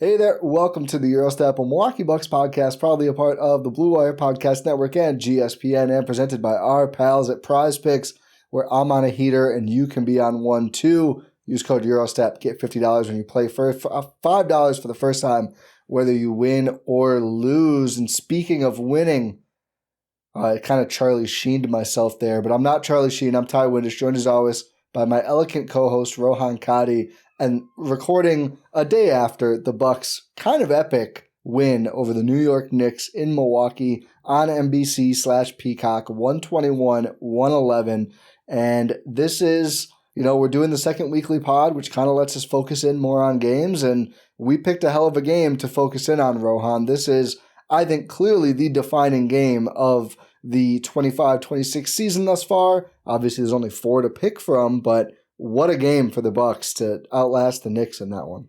Hey there, welcome to the Gyro Step, a Milwaukee Bucks podcast, proudly a part of the Blue Wire Podcast Network and GSPN, and presented by our pals at Prize Picks, where I'm on a heater and you can be on one too. Use code GYROSTEP, get $50 when you play for $5 for the first time, whether you win or lose. And speaking of winning, I kind of Charlie Sheened myself there, but I'm not Charlie Sheen. I'm Ty Windisch, joined as always by my elegant co-host Rohan Katti, and recording a day after the Bucks' kind of epic win over the New York Knicks in Milwaukee on NBC/Peacock, 121-111. And this is, we're doing the second weekly pod, which kind of lets us focus in more on games. And we picked a hell of a game to focus in on, Rohan. This is, I think, clearly the defining game of the 25-26 season thus far. Obviously, there's only 4 to pick from, but what a game for the Bucks to outlast the Knicks in that one.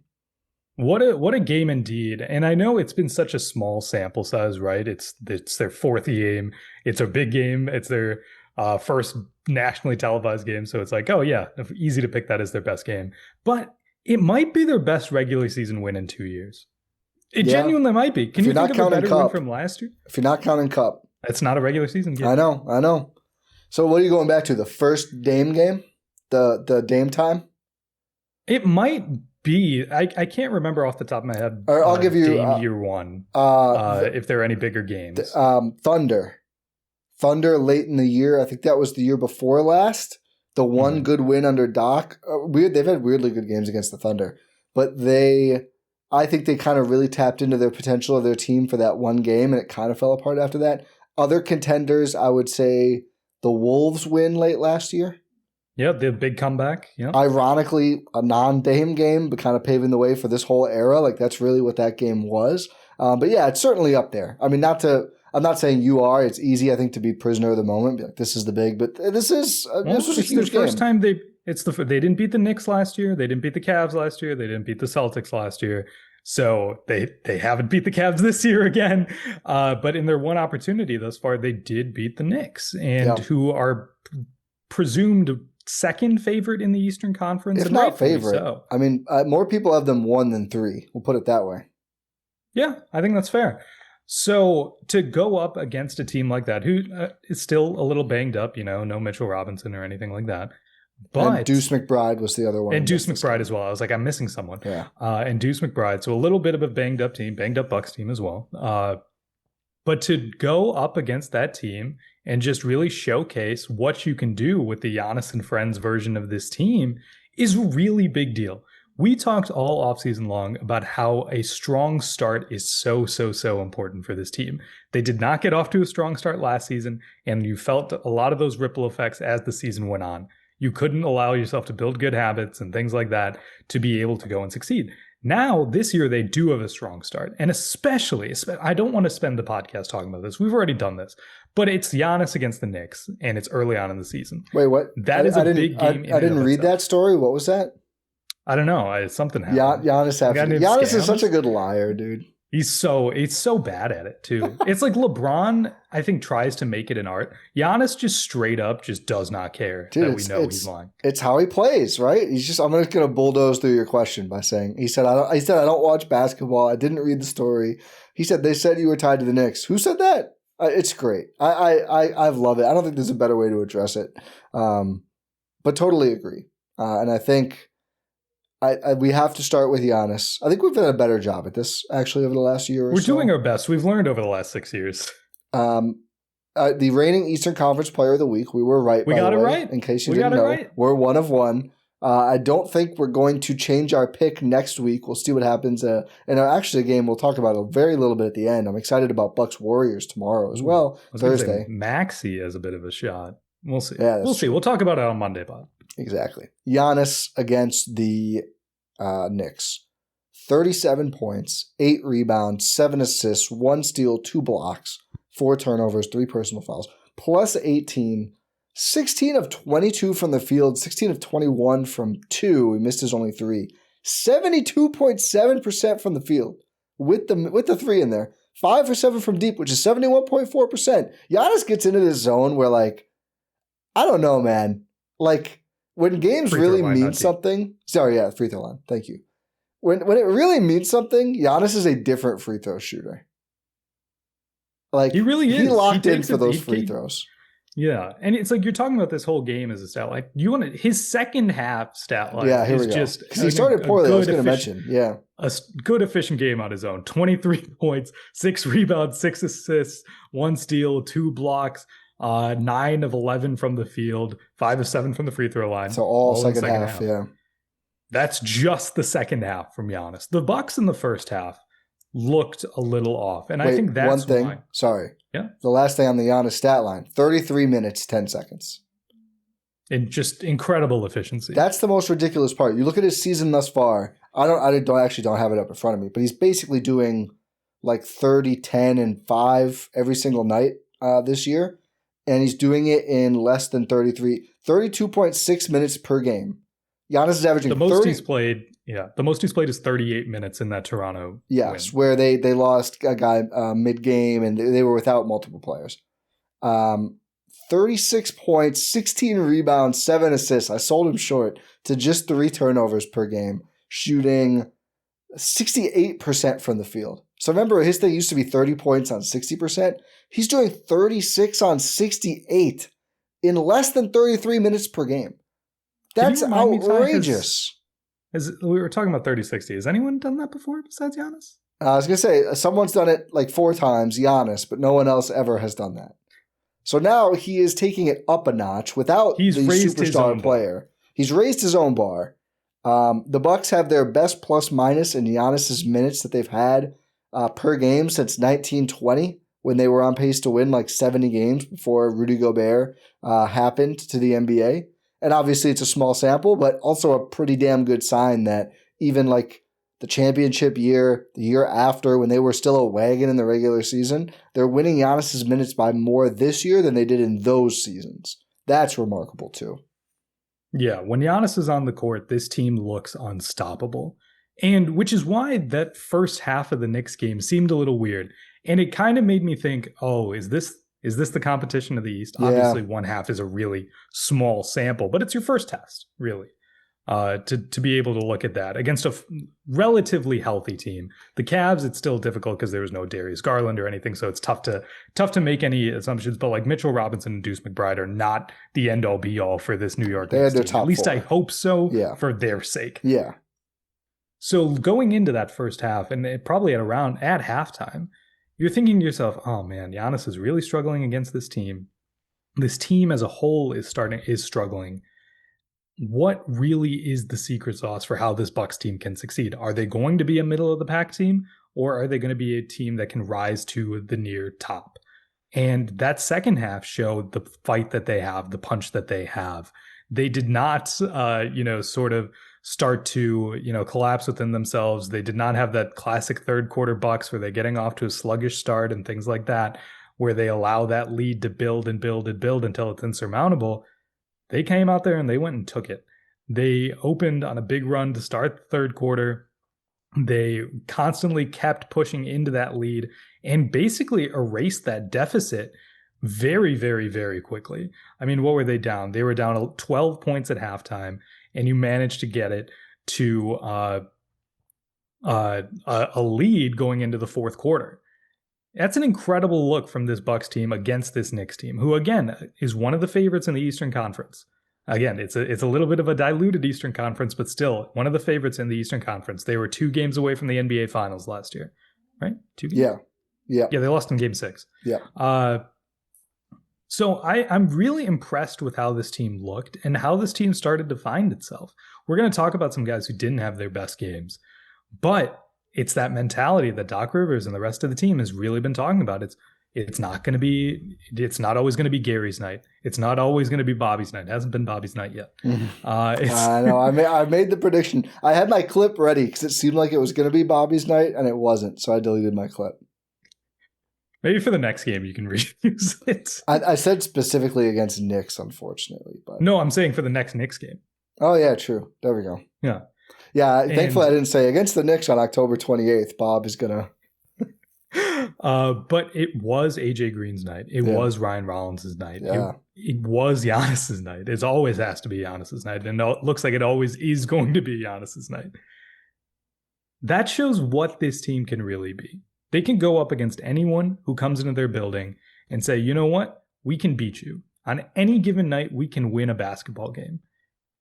What a game indeed. And I know it's been such a small sample size, right? It's their 4th game. It's a big game. It's their first nationally televised game. So it's like, oh yeah, easy to pick that as their best game. But it might be their best regular season win in 2 years. It genuinely might be. Can you think of a better win from last year? If you're not counting Cup. It's not a regular season game. I know. So what are you going back to? The first Dame game? The Dame time? It might be. I can't remember off the top of my head. Or I'll give you Dame year one. If there are any bigger games. Thunder late in the year. I think that was the year before last. The one good win under Doc. They've had weirdly good games against the Thunder, but I think they kind of really tapped into their potential of their team for that one game, and it kind of fell apart after that. Other contenders, I would say the Wolves win late last year. Yeah, the big comeback. Yeah. Ironically, a non-Dame game, but kind of paving the way for this whole era. Like, that's really what that game was. But yeah, it's certainly up there. I mean, I'm not saying you are. It's easy, I think, to be prisoner of the moment. Be like, this is the big, but this was a huge game. First time they didn't beat the Knicks last year. They didn't beat the Cavs last year. They didn't beat the Celtics last year. So they haven't beat the Cavs this year again. But in their one opportunity thus far, they did beat the Knicks, and who are presumed second favorite in the Eastern Conference. If not favorite. So. I mean, more people have them 1 than 3. We'll put it that way. Yeah, I think that's fair. So to go up against a team like that, who is still a little banged up, no Mitchell Robinson or anything like that. But and Deuce McBride was the other one. And Deuce McBride as well. I was like, I'm missing someone. Yeah. And Deuce McBride. So a little bit of a banged up Bucks team as well. But to go up against that team and just really showcase what you can do with the Giannis and Friends version of this team is a really big deal. We talked all offseason long about how a strong start is so important for this team. They did not get off to a strong start last season, and you felt a lot of those ripple effects as the season went on. You couldn't allow yourself to build good habits and things like that to be able to go and succeed. Now, this year, they do have a strong start. And especially, I don't want to spend the podcast talking about this. We've already done this. But it's Giannis against the Knicks, and it's early on in the season. Wait, what? That is a big game. I didn't read that story. What was that? I don't know. Something happened. Giannis is such a good liar, dude. He's so bad at it, too. It's like LeBron, I think, tries to make it an art. Giannis just straight up just does not care that we know he's lying. It's how he plays, right? I'm just going to bulldoze through your question by saying, he said, I don't watch basketball. I didn't read the story. He said, they said you were tied to the Knicks. Who said that? It's great. I love it. I don't think there's a better way to address it. But totally agree. And I think we have to start with Giannis. I think we've done a better job at this, actually, over the last year or so. We're doing our best. We've learned over the last 6 years. The reigning Eastern Conference Player of the Week. We were right, we got it right. In case you didn't know. Right. We're 1 of 1. I don't think we're going to change our pick next week. We'll see what happens. And actually, a game we'll talk about a very little bit at the end. I'm excited about Bucks Warriors tomorrow as well, Thursday. Maxey has a bit of a shot. We'll see. Yeah, we'll see. We'll talk about it on Monday, Bob. Exactly. Giannis against the Knicks. 37 points, 8 rebounds, 7 assists, 1 steal, 2 blocks, 4 turnovers, 3 personal fouls, plus 18, 16 of 22 from the field, 16 of 21 from 2. He missed his only 3. 72.7% from the field with the 3 in there. 5 for 7 from deep, which is 71.4%. Giannis gets into this zone where, like, I don't know, man. Like, when games really mean something. Sorry, yeah, free throw line. Thank you. when it really means something, Giannis is a different free throw shooter. Like he really is. He locked in for those free throws. Yeah, and it's like you're talking about this whole game as a stat line. You want to his second half stat line? Yeah, here is we go. Just because he started poorly. I was going to mention. Yeah, a good efficient game on his own. 23 points, 6 rebounds, 6 assists, 1 steal, 2 blocks, 9 of 11 from the field, 5 of 7 from the free throw line. So all second half. Yeah, that's just the second half from Giannis. The Bucks in the first half looked a little off, and I think that's one thing. Why. Sorry. Yeah. The last thing on the Giannis stat line: 33 minutes, 10 seconds. And just incredible efficiency. That's the most ridiculous part. You look at his season thus far. I don't have it up in front of me, but he's basically doing like 30, 10, and 5 every single night this year, and he's doing it in less than 32.6 minutes per game. Giannis is averaging the most he's played. Yeah, the most he's played is 38 minutes in that Toronto. Yes, win. where they lost a guy mid-game and they were without multiple players. 36 points, 16 rebounds, 7 assists. I sold him short to just 3 turnovers per game, shooting 68% from the field. So remember, his thing used to be 30 points on 60%. He's doing 36 on 68 in less than 33 minutes per game. That's outrageous. We were talking about 30-60. Has anyone done that before besides Giannis? I was going to say, someone's done it like 4 times, Giannis, but no one else ever has done that. So now he is taking it up a notch without the superstar player. He's raised his own bar. The Bucks have their best plus-minus in Giannis's minutes that they've had per game since 1920, when they were on pace to win like 70 games before Rudy Gobert happened to the NBA. And obviously it's a small sample, but also a pretty damn good sign that even like the championship year, the year after, when they were still a wagon in the regular season, they're winning Giannis's minutes by more this year than they did in those seasons. That's remarkable too. Yeah, when Giannis is on the court, this team looks unstoppable. And which is why that first half of the Knicks game seemed a little weird. And it kind of made me think, oh, is this the competition of the East? Yeah. Obviously, one half is a really small sample, but it's your first test, really, to be able to look at that against a relatively healthy team. The Cavs, it's still difficult because there was no Darius Garland or anything, so it's tough to make any assumptions. But like Mitchell Robinson and Deuce McBride are not the end all be all for this New York Knicks team. At least 4. I hope so. For their sake. Yeah. So going into that first half, and probably at halftime, you're thinking to yourself, oh man, Giannis is really struggling against this team. This team as a whole is struggling. What really is the secret sauce for how this Bucks team can succeed? Are they going to be a middle of the pack team, or are they going to be a team that can rise to the near top? And that second half showed the fight that they have, the punch that they have. They did not, sort of start to, collapse within themselves. They did not have that classic third quarter Bucks where they're getting off to a sluggish start and things like that, where they allow that lead to build and build and build until it's insurmountable. They came out there and they went and took it. They opened on a big run to start the third quarter. They constantly kept pushing into that lead and basically erased that deficit very, very, very quickly. I mean, what were they down? They were down 12 points at halftime, and you managed to get it to a lead going into the fourth quarter. That's an incredible look from this Bucks team against this Knicks team, who again is one of the favorites in the Eastern Conference. Again, it's a little bit of a diluted Eastern Conference, but still one of the favorites in the Eastern Conference. They were 2 games away from the NBA Finals last year, right? 2 games? Yeah. They lost in Game 6. Yeah. So I'm really impressed with how this team looked and how this team started to find itself. We're going to talk about some guys who didn't have their best games, but it's that mentality that Doc Rivers and the rest of the team has really been talking about. It's not always going to be Gary's night. It's not always going to be Bobby's night. It hasn't been Bobby's night yet. I know. I made the prediction. I had my clip ready because it seemed like it was going to be Bobby's night, and it wasn't. So I deleted my clip. Maybe for the next game you can reuse it. I said specifically against Knicks, unfortunately. But no, I'm saying for the next Knicks game. Oh, yeah, true. There we go. Yeah. Yeah, thankfully I didn't say against the Knicks on October 28th, Bob is going to. But it was AJ Green's night. It was Ryan Rollins' night. Yeah. It was Giannis's night. It always has to be Giannis's night. And it looks like it always is going to be Giannis's night. That shows what this team can really be. They can go up against anyone who comes into their building and say, you know what? We can beat you. On any given night, we can win a basketball game.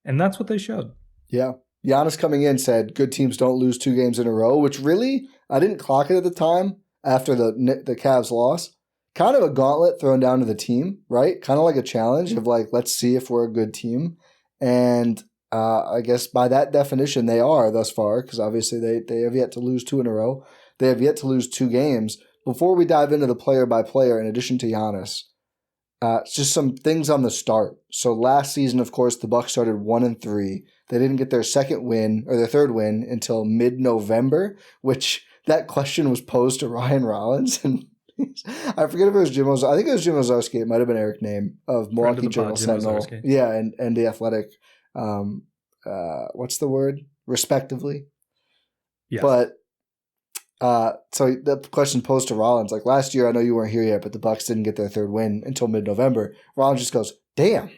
And that's what they showed. Yeah. Giannis coming in said good teams don't lose 2 games in a row, which really, I didn't clock it at the time after the Cavs loss. Kind of a gauntlet thrown down to the team, right? Kind of like a challenge of like, let's see if we're a good team. And I guess by that definition, they are thus far, because obviously they have yet to lose 2 in a row. They have yet to lose 2 games. Before we dive into the player by player, in addition to Giannis, just some things on the start. So last season, of course, the Bucks started 1-3. They didn't get their second win or their third win until mid-November, which that question was posed to Ryan Rollins. And I forget if it was Jim Ozarski. I think it was Jim Ozarski. It might have been Eric Name of Milwaukee Journal Sentinel. Yeah, and The Athletic. What's the word? Respectively. Yes. But so the question posed to Rollins, like last year, I know you weren't here yet, but the Bucks didn't get their third win until mid-November. Rollins just goes, damn.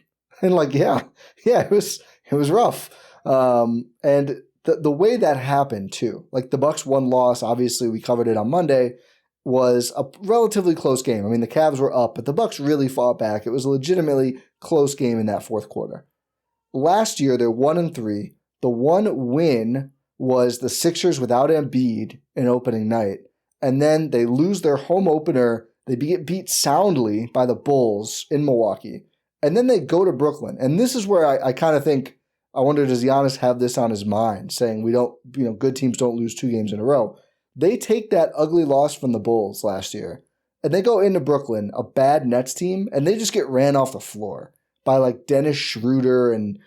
And like, yeah, it was rough. And the way that happened too, like the Bucks 1-loss, obviously we covered it on Monday, was a relatively close game. I mean, the Cavs were up, but the Bucks really fought back. It was a legitimately close game in that fourth quarter. Last year, they're 1-3. The one win was the Sixers without Embiid in opening night. And then they lose their home opener. They get beat soundly by the Bulls in Milwaukee. And then they go to Brooklyn. And this is where I kind of think, I wonder, does Giannis have this on his mind, saying good teams don't lose 2 games in a row. They take that ugly loss from the Bulls last year, and they go into Brooklyn, a bad Nets team, and they just get ran off the floor by like Dennis Schroeder and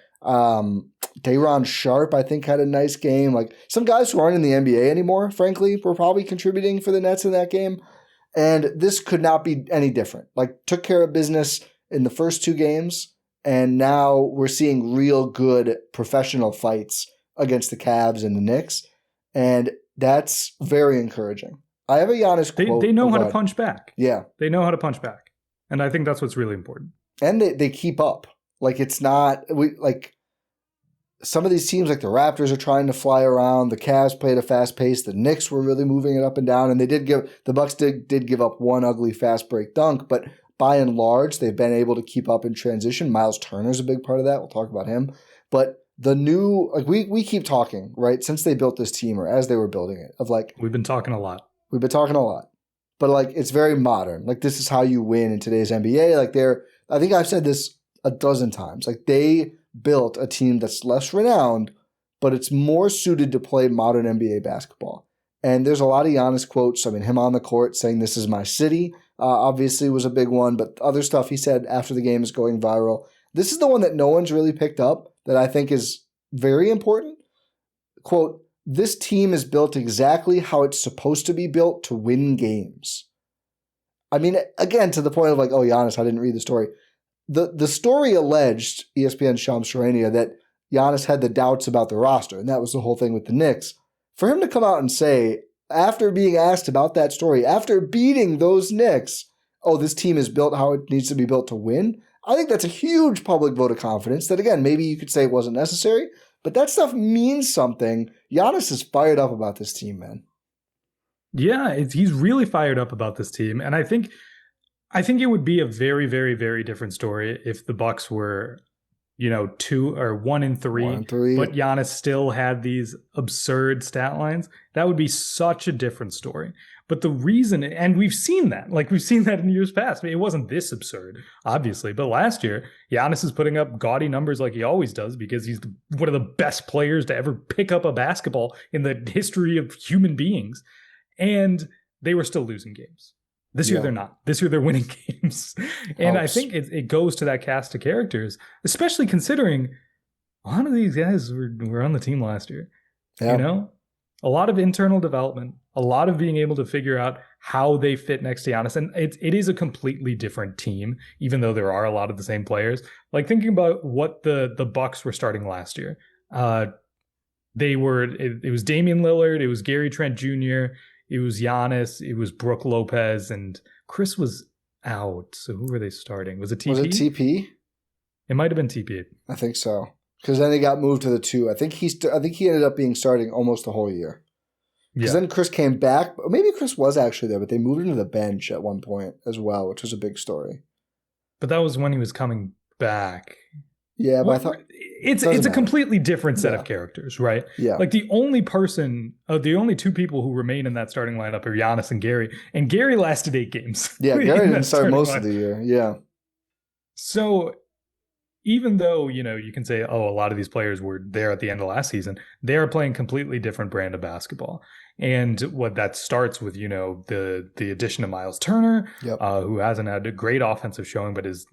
Day'Ron Sharp, I think, had a nice game. Like some guys who aren't in the NBA anymore, frankly, were probably contributing for the Nets in that game. And this could not be any different. Like took care of business in the first 2 games, and now we're seeing real good professional fights against the Cavs and the Knicks. And that's very encouraging. I have a Giannis quote. They know how to punch back. Yeah. They know how to punch back. And I think that's what's really important. And they keep up. Like it's not some of these teams like the Raptors are trying to fly around. The Cavs played a fast pace. The Knicks were really moving it up and down. And the Bucks did give up one ugly fast break dunk, but by and large, they've been able to keep up in transition. Myles Turner is a big part of that. We'll talk about him. But the new, like we keep talking, right, since they built this team or as they were building it, of like. We've been talking a lot. But like it's very modern. Like this is how you win in today's NBA. Like I think I've said this a dozen times. Like they built a team that's less renowned, but it's more suited to play modern NBA basketball. And there's a lot of Giannis quotes. I mean, him on the court saying, "This is my city," obviously was a big one, but other stuff he said after the game is going viral. This is the one that no one's really picked up that I think is very important. Quote, "This team is built exactly how it's supposed to be built to win games." I mean, again, to the point of like, oh, Giannis, I didn't read the story. The story alleged, ESPN's Shams Charania, that Giannis had the doubts about the roster, and that was the whole thing with the Knicks. For him to come out and say, after being asked about that story, after beating those Knicks, oh, this team is built how it needs to be built to win, I think that's a huge public vote of confidence that, again, maybe you could say wasn't necessary, but that stuff means something. Giannis is fired up about this team, man. Yeah, he's really fired up about this team, and I think it would be a very, very, very different story if the Bucks were, 2 or 1-3, but Giannis still had these absurd stat lines. That would be such a different story. But the reason, and we've seen that in years past. I mean, it wasn't this absurd, obviously, but last year, Giannis is putting up gaudy numbers like he always does because he's one of the best players to ever pick up a basketball in the history of human beings. And they were still losing games. This year they're not. This year they're winning games. And I think it goes to that cast of characters, especially considering a lot of these guys were on the team last year. Yeah. A lot of internal development, a lot of being able to figure out how they fit next to Giannis. And it is a completely different team, even though there are a lot of the same players. Like thinking about what the Bucks were starting last year. It was Damian Lillard, it was Gary Trent Jr., it was Giannis, it was Brook Lopez, and Chris was out. So who were they starting? Was it TP? Was it TP? It might have been TP. I think so. Because then he got moved to the 2. I think he ended up being starting almost the whole year. Because then Chris came back. Maybe Chris was actually there, but they moved him to the bench at one point as well, which was a big story. But that was when he was coming back. Yeah, but I thought it's a completely different set of characters, right? Yeah. Like the only two people who remain in that starting lineup are Giannis and Gary. And Gary lasted 8 games. Yeah, Gary didn't start most of the year. Yeah. So even though, you can say, oh, a lot of these players were there at the end of last season, they are playing completely different brand of basketball. And what that starts with, the addition of Myles Turner, who hasn't had a great offensive showing, but is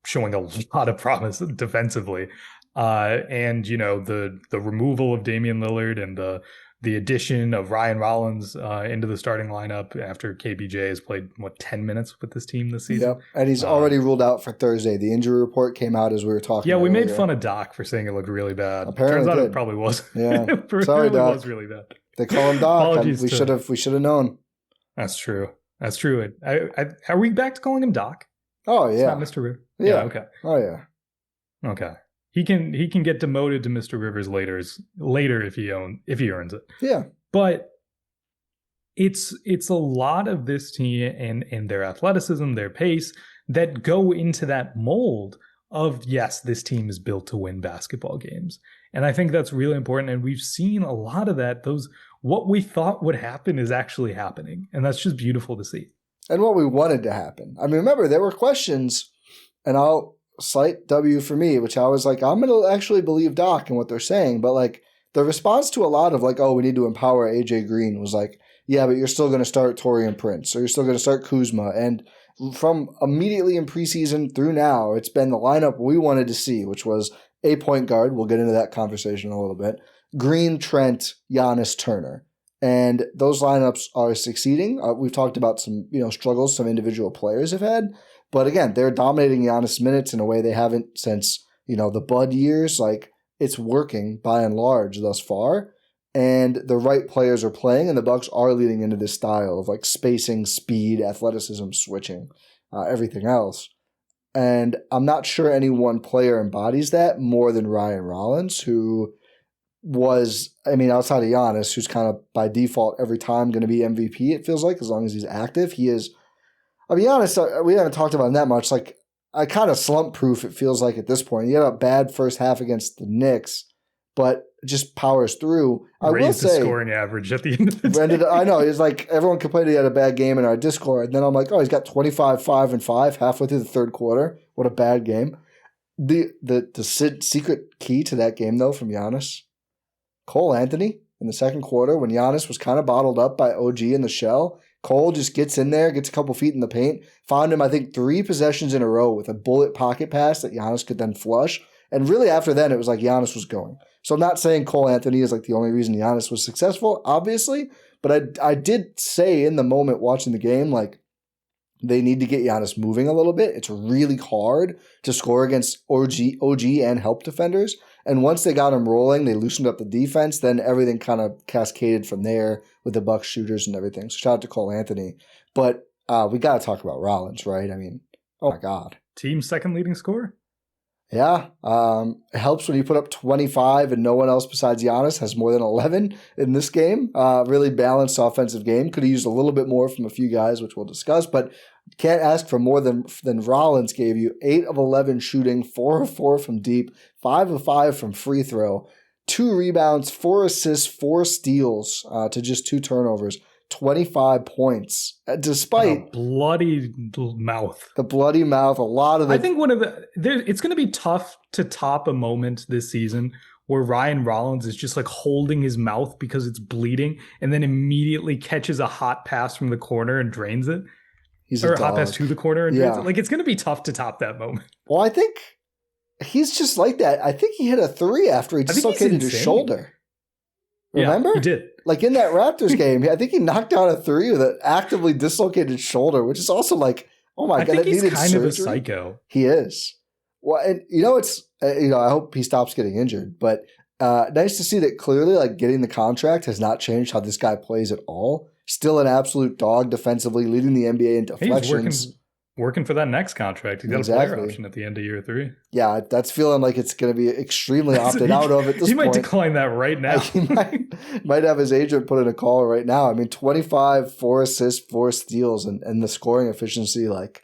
showing a lot of promise defensively. And, the removal of Damian Lillard and the addition of Ryan Rollins into the starting lineup after KBJ has played, 10 minutes with this team this season? Yep, and he's already ruled out for Thursday. The injury report came out as we were talking Yeah, we earlier. made fun of Doc for saying it looked really bad. Apparently Turns out it probably was. Yeah. Sorry, Doc. It was really bad. They call him Doc. We should have known. That's true. Are we back to calling him Doc? Oh, yeah. It's not Mr. Rivers. Yeah. Okay. Oh, yeah. Okay. He can get demoted to Mr. Rivers later if he earns it. Yeah. But it's a lot of this team and their athleticism, their pace that go into that mold of, yes, this team is built to win basketball games. And I think that's really important. And we've seen a lot of that. What we thought would happen is actually happening. And that's just beautiful to see. And what we wanted to happen. I mean, remember, there were questions, and I'll cite W for me, which I was like, I'm going to actually believe Doc and what they're saying. But like the response to a lot of like, oh, we need to empower AJ Green was like, yeah, but you're still going to start Taurean Prince, or you're still going to start Kuzma. And from immediately in preseason through now, it's been the lineup we wanted to see, which was a point guard. We'll get into that conversation a little bit. Green, Trent, Giannis, Turner. And those lineups are succeeding. We've talked about some, struggles some individual players have had. But again, they're dominating Giannis minutes in a way they haven't since, the Bud years. Like, it's working by and large thus far. And the right players are playing, and the Bucks are leading into this style of like spacing, speed, athleticism, switching, everything else. And I'm not sure any one player embodies that more than Ryan Rollins, who was, outside of Giannis, who's kind of by default every time going to be MVP, it feels like, as long as he's active. He is, I'll be honest, we haven't talked about him that much. Like, I kind of slump-proof, it feels like, at this point. He had a bad first half against the Knicks, but just powers through. I will say, the scoring average at the end of the day. I know. It's like everyone complained he had a bad game in our Discord. And then I'm like, oh, he's got 25, 5, and 5 halfway through the third quarter. What a bad game. The secret key to that game, though, from Giannis, Cole Anthony in the second quarter, when Giannis was kind of bottled up by OG in the shell, Cole just gets in there, gets a couple feet in the paint, found him, I think, 3 possessions in a row with a bullet pocket pass that Giannis could then flush. And really after then, it was like Giannis was going. So I'm not saying Cole Anthony is like the only reason Giannis was successful, obviously, but I did say in the moment watching the game, like, they need to get Giannis moving a little bit. It's really hard to score against OG and help defenders. And once they got him rolling, they loosened up the defense. Then everything kind of cascaded from there with the Bucks shooters and everything. So shout out to Cole Anthony. But we got to talk about Rollins, right? I mean, oh my God. Team's second leading scorer? Yeah. It helps when you put up 25 and no one else besides Giannis has more than 11 in this game. Really balanced offensive game. Could have used a little bit more from a few guys, which we'll discuss, but can't ask for more than Rollins gave you. 8 of 11 shooting, 4 of 4 from deep, 5 of 5 from free throw, 2 rebounds, 4 assists, 4 steals to just 2 turnovers. 25 points, despite the bloody mouth. The bloody mouth. A lot of I think it's going to be tough to top a moment this season where Ryan Rollins is just like holding his mouth because it's bleeding, and then immediately catches a hot pass from the corner and drains it. Or a hot pass to the corner and drains it. Like, it's going to be tough to top that moment. Well, I think he's just like that. I think he hit a 3 after he dislocated his shoulder. Remember? Yeah, he did. Like in that Raptors game, I think he knocked down a 3 with an actively dislocated shoulder, which is also like, oh my God, I think he's needed kind surgery. of a psycho. He is. Well, and it's I hope he stops getting injured, but nice to see that clearly, like, getting the contract has not changed how this guy plays at all. Still an absolute dog defensively, leading the NBA in deflections. working for that next contract. He's got a player option at the end of year 3. Yeah, that's feeling like it's going to be extremely opted out of at this point. He might decline that right now. He might have his agent put in a call right now. I mean, 25, 4 assists, 4 steals, and the scoring efficiency, like,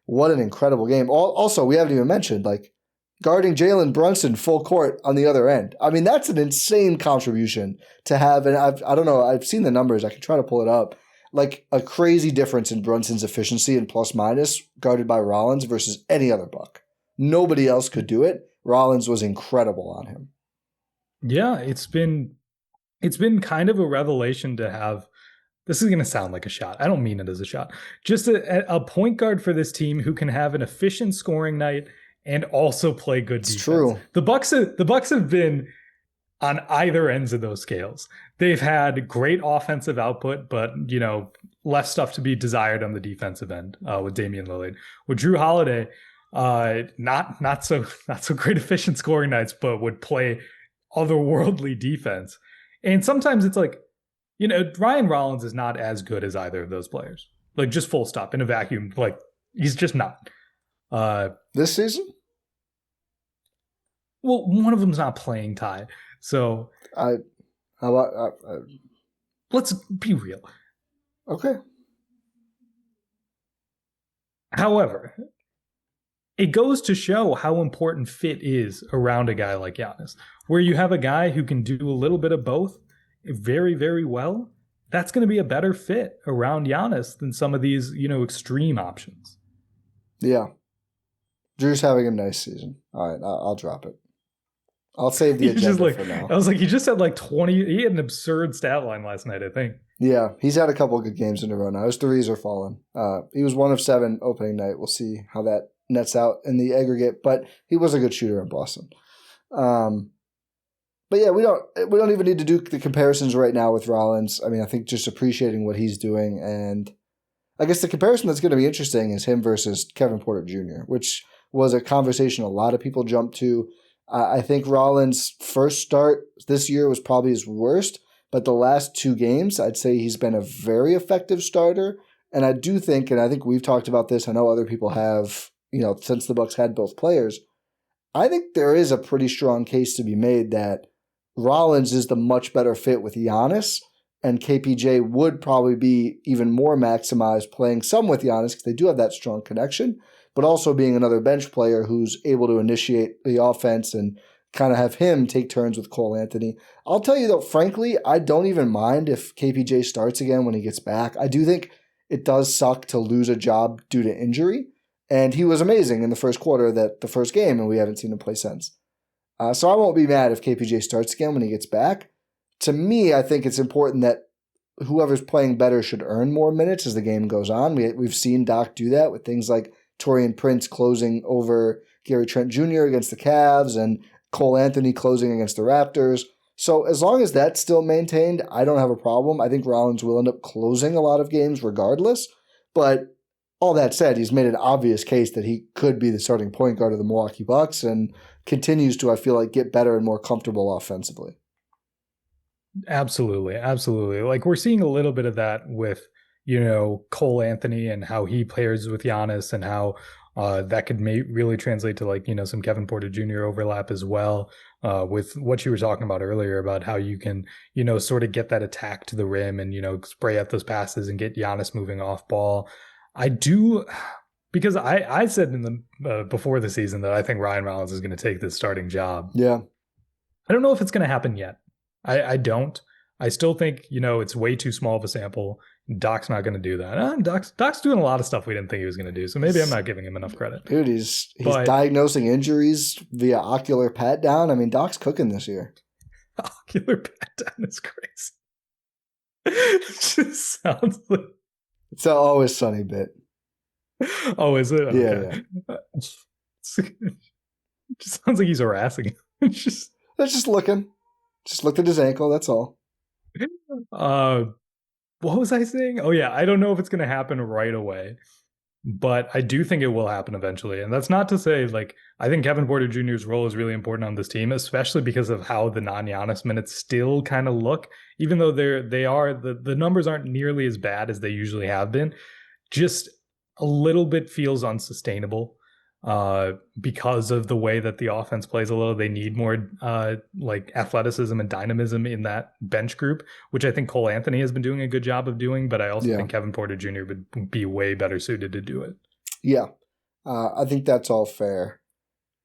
what an incredible game. Also, we haven't even mentioned, like, guarding Jalen Brunson full court on the other end. I mean, that's an insane contribution to have. And I don't know, I've seen the numbers. I can try to pull it up. Like a crazy difference in Brunson's efficiency and plus minus guarded by Rollins versus any other Buck. Nobody else could do it. Rollins was incredible on him. Yeah, it's been kind of a revelation to have. This is going to sound like a shot. I don't mean it as a shot. Just a point guard for this team who can have an efficient scoring night and also play good defense. It's true. The Bucks have been on either ends of those scales. They've had great offensive output, but, you know, left stuff to be desired on the defensive end with Damian Lillard. With Drew Holiday, not so great efficient scoring nights, but would play otherworldly defense. And sometimes it's like, you know, Ryan Rollins is not as good as either of those players. Like, just full stop in a vacuum. Like, he's just not. This season? Well, one of them's not playing, Ty. So let's be real. Okay. However, it goes to show how important fit is around a guy like Giannis, where you have a guy who can do a little bit of both very, very well. That's going to be a better fit around Giannis than some of these, you know, extreme options. Yeah. Drew's having a nice season. All right, I'll drop it. I'll save the agenda for now. I was like, he just had like 20. He had an absurd stat line last night, I think. Yeah, he's had a couple of good games in a row now. His threes are falling. He was 1 of 7 opening night. We'll see how that nets out in the aggregate. But he was a good shooter in Boston. But yeah, we don't even need to do the comparisons right now with Rollins. I mean, I think just appreciating what he's doing, and I guess the comparison that's going to be interesting is him versus Kevin Porter Jr., which was a conversation a lot of people jumped to. I think Rollins' first start this year was probably his worst, but the last 2 games, I'd say he's been a very effective starter. And I do think, and I think we've talked about this, I know other people have, you know, since the Bucks had both players, I think there is a pretty strong case to be made that Rollins is the much better fit with Giannis, and KPJ would probably be even more maximized playing some with Giannis because they do have that strong connection, but also being another bench player who's able to initiate the offense and kind of have him take turns with Cole Anthony. I'll tell you though, frankly, I don't even mind if KPJ starts again when he gets back. I do think it does suck to lose a job due to injury, and he was amazing in the first quarter, the first game, and we haven't seen him play since. So I won't be mad if KPJ starts again when he gets back. To me, I think it's important that whoever's playing better should earn more minutes as the game goes on. We've seen Doc do that with things like Taurean Prince closing over Gary Trent Jr. against the Cavs and Cole Anthony closing against the Raptors. So as long as that's still maintained, I don't have a problem. I think Rollins will end up closing a lot of games regardless. But all that said, he's made an obvious case that he could be the starting point guard of the Milwaukee Bucks and continues to, I feel like, get better and more comfortable offensively. Absolutely. Absolutely. Like, we're seeing a little bit of that with, you know, Cole Anthony and how he pairs with Giannis, and how that could really translate to, like, you know, some Kevin Porter Jr. overlap as well, with what you were talking about earlier about how you can, you know, sort of get that attack to the rim and, you know, spray out those passes and get Giannis moving off ball. I do, because I said in the before the season that I think Ryan Rollins is going to take this starting job. Yeah. I don't know if it's going to happen yet. I don't. I still think, you know, it's way too small of a sample. Doc's not going to do that. Doc's doing a lot of stuff we didn't think he was going to do, so maybe I'm not giving him enough credit. Dude, he's diagnosing injuries via ocular pat down. I mean, Doc's cooking this year. Ocular pat down is crazy. It just sounds like... It's an Always Sunny bit. Oh, is it? Okay. Yeah. It just sounds like he's harassing him. They're just looking. Just looked at his ankle, that's all. What was I saying? Oh, yeah. I don't know if it's going to happen right away, but I do think it will happen eventually. And that's not to say, like, I think Kevin Porter Jr.'s role is really important on this team, especially because of how the non-Giannis minutes still kind of look, even though the numbers aren't nearly as bad as they usually have been. Just a little bit feels unsustainable because of the way that the offense plays a little. They need more like athleticism and dynamism in that bench group, which I think Cole Anthony has been doing a good job of doing, but I also think Kevin Porter Jr. would be way better suited to do it. Yeah, I think that's all fair.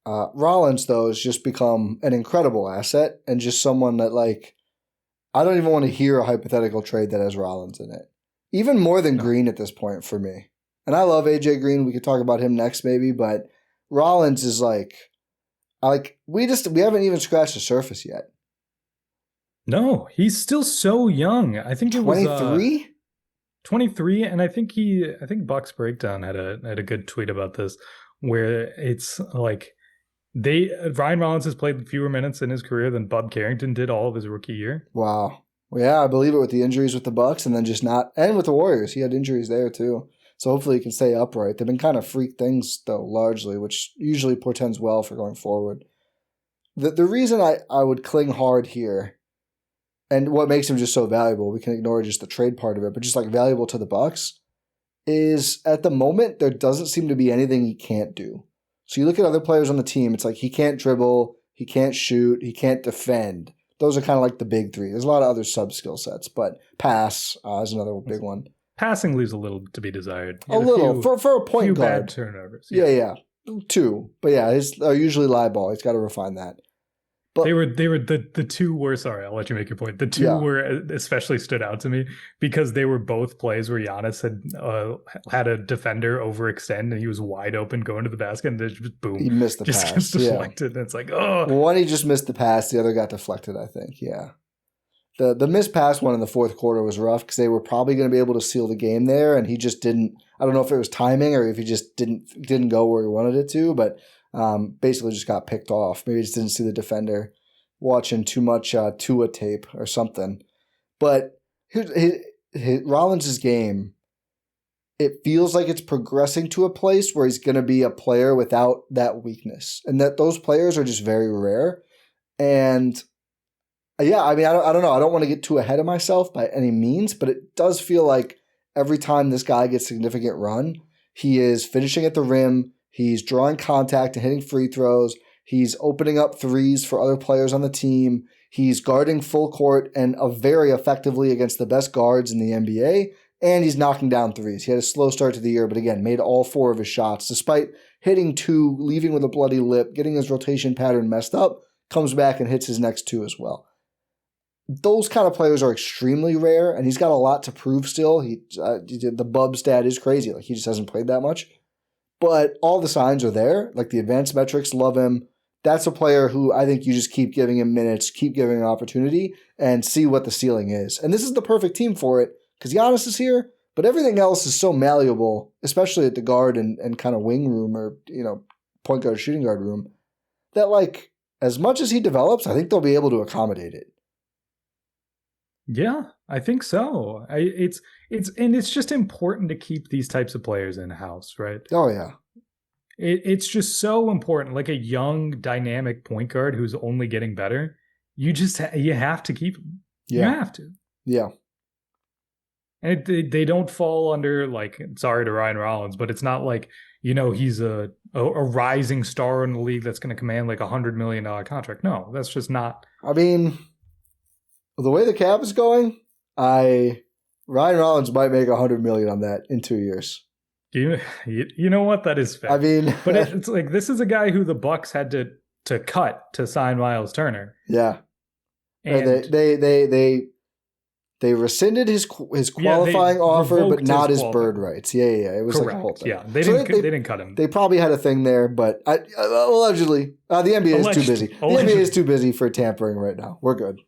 Rollins, though, has just become an incredible asset and just someone that, like, I don't even want to hear a hypothetical trade that has Rollins in it. Even more than Green at this point for me. And I love AJ Green. We could talk about him next maybe, but Rollins is like we haven't even scratched the surface yet. No, he's still so young. I think it 23? was 23, and I think Bucks Breakdown had a good tweet about this where it's like Ryan Rollins has played fewer minutes in his career than Bud Carrington did all of his rookie year. Wow. Well, yeah, I believe it with the injuries with the Bucks and then and with the Warriors. He had injuries there too. So hopefully he can stay upright. They've been kind of freak things, though, largely, which usually portends well for going forward. The reason I would cling hard here, and what makes him just so valuable, we can ignore just the trade part of it, but just like valuable to the Bucks, is at the moment there doesn't seem to be anything he can't do. So you look at other players on the team, it's like he can't dribble, he can't shoot, he can't defend. Those are kind of like the big three. There's a lot of other sub-skill sets, but pass is another big one. Passing leaves a little to be desired. A little for a point guard. Bad turnovers. Yeah. 2. But yeah, his are usually lie ball. He's got to refine that. But they were the two were, sorry, I'll let you make your point. The two were especially stood out to me because they were both plays where Giannis had a defender overextend and he was wide open going to the basket and just boom. He missed the pass. Gets deflected. And it's like, oh. One, he just missed the pass. The other got deflected, I think. Yeah. The missed pass one in the fourth quarter was rough because they were probably going to be able to seal the game there, and he just didn't. I don't know if it was timing or if he just didn't go where he wanted it to, but basically just got picked off. Maybe he just didn't see the defender, watching too much Tua tape or something. But Rollins' game, it feels like it's progressing to a place where he's going to be a player without that weakness, and that those players are just very rare. And yeah, I mean, I don't know. I don't want to get too ahead of myself by any means, but it does feel like every time this guy gets significant run, he is finishing at the rim, he's drawing contact and hitting free throws, he's opening up threes for other players on the team, he's guarding full court and very effectively against the best guards in the NBA, and he's knocking down threes. He had a slow start to the year, but again, made all 4 of his shots, despite hitting 2, leaving with a bloody lip, getting his rotation pattern messed up, comes back and hits his next 2 as well. Those kind of players are extremely rare, and he's got a lot to prove still. The Bub stat is crazy. Like, he just hasn't played that much. But all the signs are there. Like, the advanced metrics love him. That's a player who I think you just keep giving him minutes, keep giving him opportunity, and see what the ceiling is. And this is the perfect team for it, because Giannis is here, but everything else is so malleable, especially at the guard and kind of wing room or, point guard, shooting guard room, that, like, as much as he develops, I think they'll be able to accommodate it. Yeah, I think so. It's just important to keep these types of players in house, right? Oh yeah. It's just so important. Like a young, dynamic point guard who's only getting better, you have to keep him. Yeah. You have to. Yeah. And they don't fall under, like, sorry to Ryan Rollins, but it's not like, he's a rising star in the league that's going to command like $100 million contract. No, that's just not. I mean, the way the cap is going, Ryan Rollins might make $100 million on that in 2 years. You know what? That is fair. I mean, but it's like, this is a guy who the Bucks had to cut to sign Myles Turner. Yeah, and they rescinded his qualifying offer, but not his bird rights. Yeah. It was correct. Like a whole thing. Yeah, they didn't cut him. They probably had a thing there, but allegedly, the NBA is too busy. The NBA is too busy for tampering right now. We're good.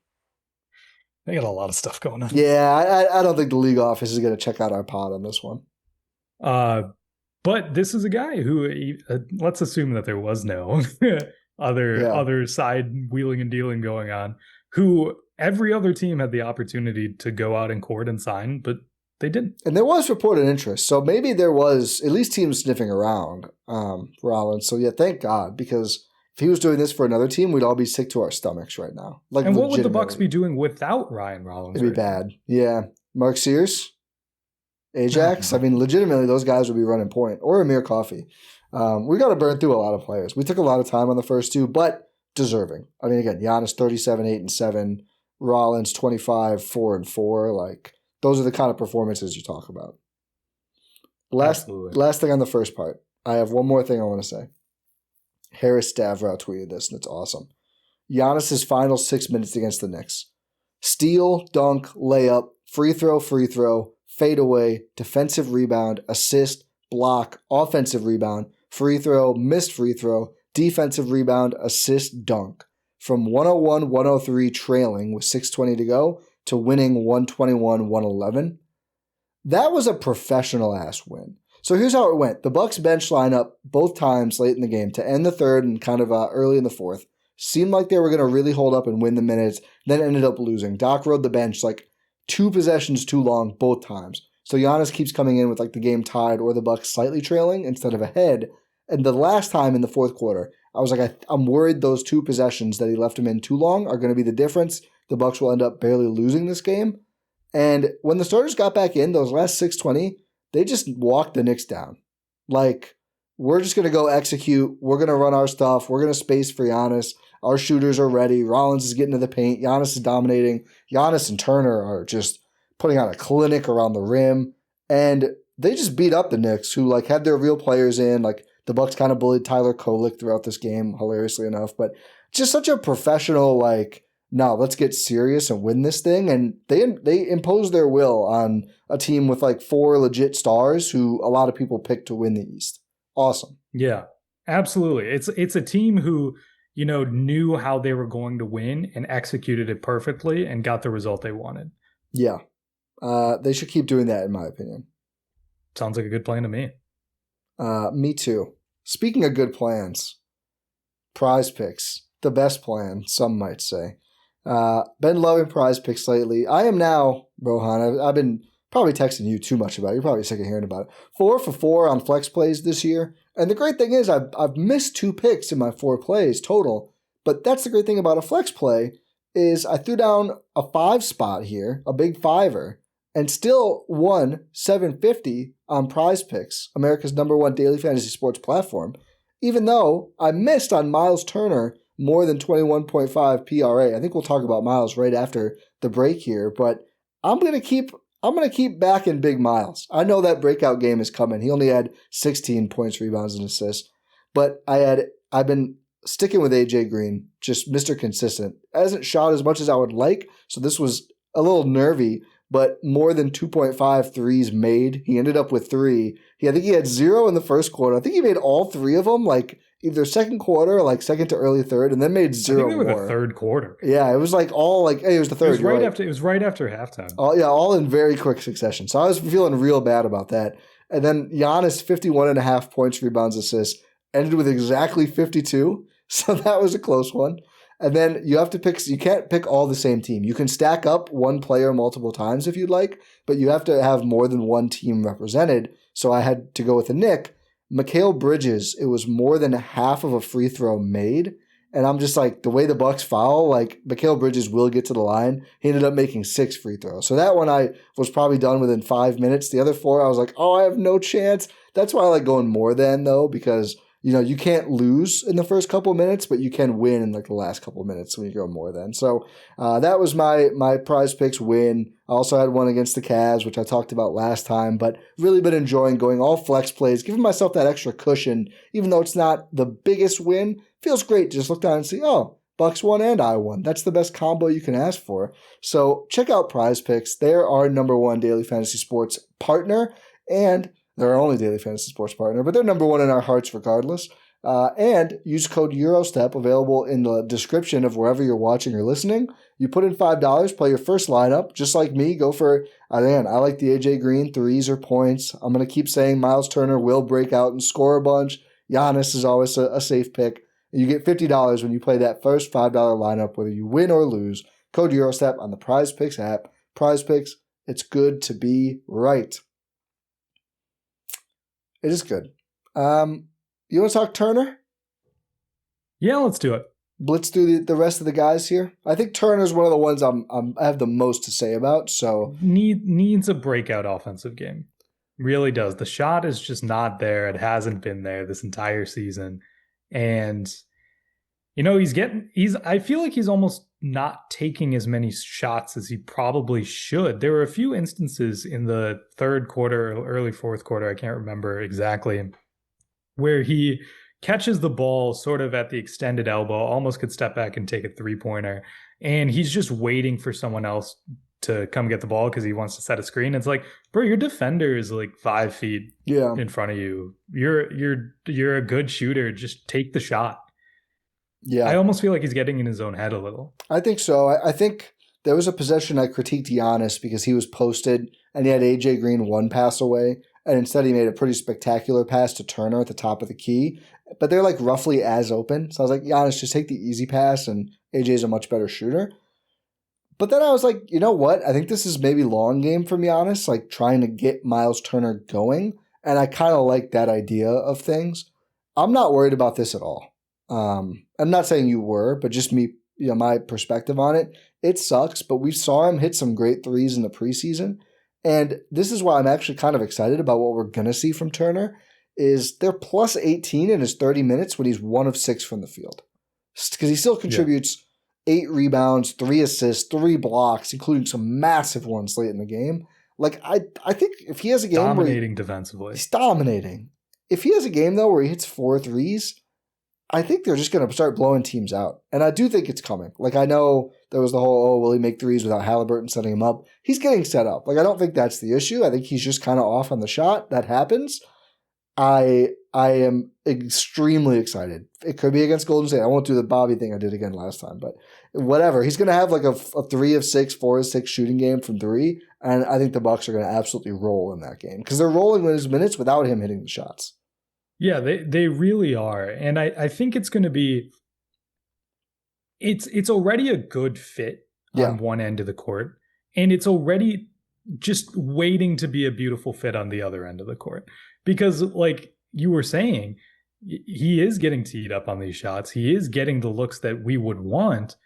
They got a lot of stuff going on. Yeah, I don't think the league office is going to check out our pod on this one. But this is a guy who, let's assume that there was no other side wheeling and dealing going on, who every other team had the opportunity to go out in court and sign, but they didn't. And there was reported interest, so maybe there was at least teams sniffing around Rollins. So yeah, thank God, because if he was doing this for another team, we'd all be sick to our stomachs right now. Like, and what would the Bucks be doing without Ryan Rollins? It'd be bad. Yeah. Mark Sears? Ajax. I mean, legitimately, those guys would be running point, or Amir Coffey. We got to burn through a lot of players. We took a lot of time on the first two, but deserving. I mean, again, Giannis 37, 8 and 7, Rollins 25, 4 and 4. Like, those are the kind of performances you talk about. Last thing on the first part. I have one more thing I want to say. Harris Stavrow tweeted this, and it's awesome. Giannis's final 6 minutes against the Knicks. Steal, dunk, layup, free throw, fade away, defensive rebound, assist, block, offensive rebound, free throw, missed free throw, defensive rebound, assist, dunk. From 101-103 trailing with 6:20 to go to winning 121-111. That was a professional-ass win. So here's how it went. The Bucks bench lineup both times late in the game to end the third and kind of early in the fourth. Seemed like they were going to really hold up and win the minutes, then ended up losing. Doc rode the bench like 2 possessions too long both times. So Giannis keeps coming in with like the game tied or the Bucks slightly trailing instead of ahead. And the last time in the fourth quarter, I was like, I'm worried those 2 possessions that he left him in too long are going to be the difference. The Bucks will end up barely losing this game. And when the starters got back in, those last 6:20, they just walked the Knicks down. Like, we're just going to go execute. We're going to run our stuff. We're going to space for Giannis. Our shooters are ready. Rollins is getting to the paint. Giannis is dominating. Giannis and Turner are just putting on a clinic around the rim. And they just beat up the Knicks, who like had their real players in. Like, the Bucks kind of bullied Tyler Kolek throughout this game, hilariously enough. But just such a professional, like, no, let's get serious and win this thing. And they imposed their will on a team with like 4 legit stars who a lot of people picked to win the East. Awesome. Yeah, absolutely. It's a team who, you know, knew how they were going to win and executed it perfectly and got the result they wanted. Yeah. They should keep doing that, in my opinion. Sounds like a good plan to me. Me too. Speaking of good plans, Prize Picks, the best plan, some might say. Been loving Prize Picks lately. I am now, Rohan, I've been probably texting you too much about it. You're probably sick of hearing about it. 4 for 4 on flex plays this year. And the great thing is I've missed 2 picks in my 4 plays total. But that's the great thing about a flex play is I threw down a 5 spot here, a big 5er, and still won $750 on Prize Picks, America's #1 daily fantasy sports platform, even though I missed on Myles Turner more than 21.5 PRA. I think we'll talk about Myles right after the break here, but I'm gonna keep backing Big Myles. I know that breakout game is coming. He only had 16 points, rebounds, and assists, but I've been sticking with AJ Green, just Mr. Consistent. Hasn't shot as much as I would like, so this was a little nervy, but more than 2.5 threes made. He ended up with 3. I think he had 0 in the first quarter. I think he made all 3 of them, like either second quarter, like second to early third, and then made 0 I think they were more. the third quarter. Yeah, it was like all like, hey, it was the third. It was right after halftime. All in very quick succession. So I was feeling real bad about that. And then Giannis, 51.5 points, rebounds, assists, ended with exactly 52. So that was a close one. And then you can't pick all the same team. You can stack up one player multiple times if you'd like, but you have to have more than one team represented. So I had to go with a Nick. Mikal Bridges, it was more than half of a free throw made. And I'm just like, the way the Bucks foul, like Mikal Bridges will get to the line. He ended up making 6 free throws. So that one I was probably done within 5 minutes. The other 4, I was like, oh, I have no chance. That's why I like going more than though, because you know, you can't lose in the first couple of minutes, but you can win in like the last couple of minutes when you go more than. So that was my Prize Picks win. I also had one against the Cavs, which I talked about last time, but really been enjoying going all flex plays, giving myself that extra cushion, even though it's not the biggest win. Feels great to just look down and see, oh, Bucks won and I won. That's the best combo you can ask for. So check out Prize Picks. They're our #1 daily fantasy sports partner, and they're our only daily fantasy sports partner, but they're #1 in our hearts regardless. And use code Eurostep, available in the description of wherever you're watching or listening. You put in $5, play your first lineup, just like me. Go for, again, I like the AJ Green, 3s or points. I'm going to keep saying Myles Turner will break out and score a bunch. Giannis is always a safe pick. And you get $50 when you play that first $5 lineup, whether you win or lose. Code Eurostep on the Prize Picks app. Prize Picks, it's good to be right. It is good. You want to talk Turner? Yeah, let's do it. Blitz through the rest of the guys here. I think Turner's one of the ones I have the most to say about. So needs a breakout offensive game. Really does. The shot is just not there. It hasn't been there this entire season. And I feel like he's almost not taking as many shots as he probably should. There were a few instances in the third quarter, early fourth quarter, I can't remember exactly, where he catches the ball sort of at the extended elbow, almost could step back and take a 3-pointer. And he's just waiting for someone else to come get the ball because he wants to set a screen. It's like, bro, your defender is like 5 feet in front of you. You're a good shooter. Just take the shot. Yeah. I almost feel like he's getting in his own head a little. I think so. I think there was a possession I critiqued Giannis because he was posted and he had AJ Green one pass away. And instead he made a pretty spectacular pass to Turner at the top of the key. But they're like roughly as open. So I was like, Giannis, just take the easy pass and AJ's a much better shooter. But then I was like, you know what? I think this is maybe long game from Giannis, like trying to get Myles Turner going. And I kind of like that idea of things. I'm not worried about this at all. I'm not saying you were, but just me, my perspective on it. It sucks, but we saw him hit some great threes in the preseason. And this is why I'm actually kind of excited about what we're going to see from Turner is they're plus 18 in his 30 minutes when he's 1 of 6 from the field. Because he still contributes 8 rebounds, 3 assists, 3 blocks, including some massive ones late in the game. Like, I think if he has a game dominating defensively. He's dominating. If he has a game, though, where he hits 4 threes, I think they're just going to start blowing teams out. And I do think it's coming. Like, I know there was the whole, will he make threes without Halliburton setting him up? He's getting set up. Like, I don't think that's the issue. I think he's just kind of off on the shot. That happens. I am extremely excited. It could be against Golden State. I won't do the Bobby thing I did again last time, but whatever. He's going to have like a 3 of 6, 4 of 6 shooting game from 3, and I think the Bucks are going to absolutely roll in that game because they're rolling with his minutes without him hitting the shots. Yeah, they really are. And I think it's going to be it's already a good fit on one end of the court, and it's already just waiting to be a beautiful fit on the other end of the court. Because like you were saying, he is getting teed up on these shots. He is getting the looks that we would want.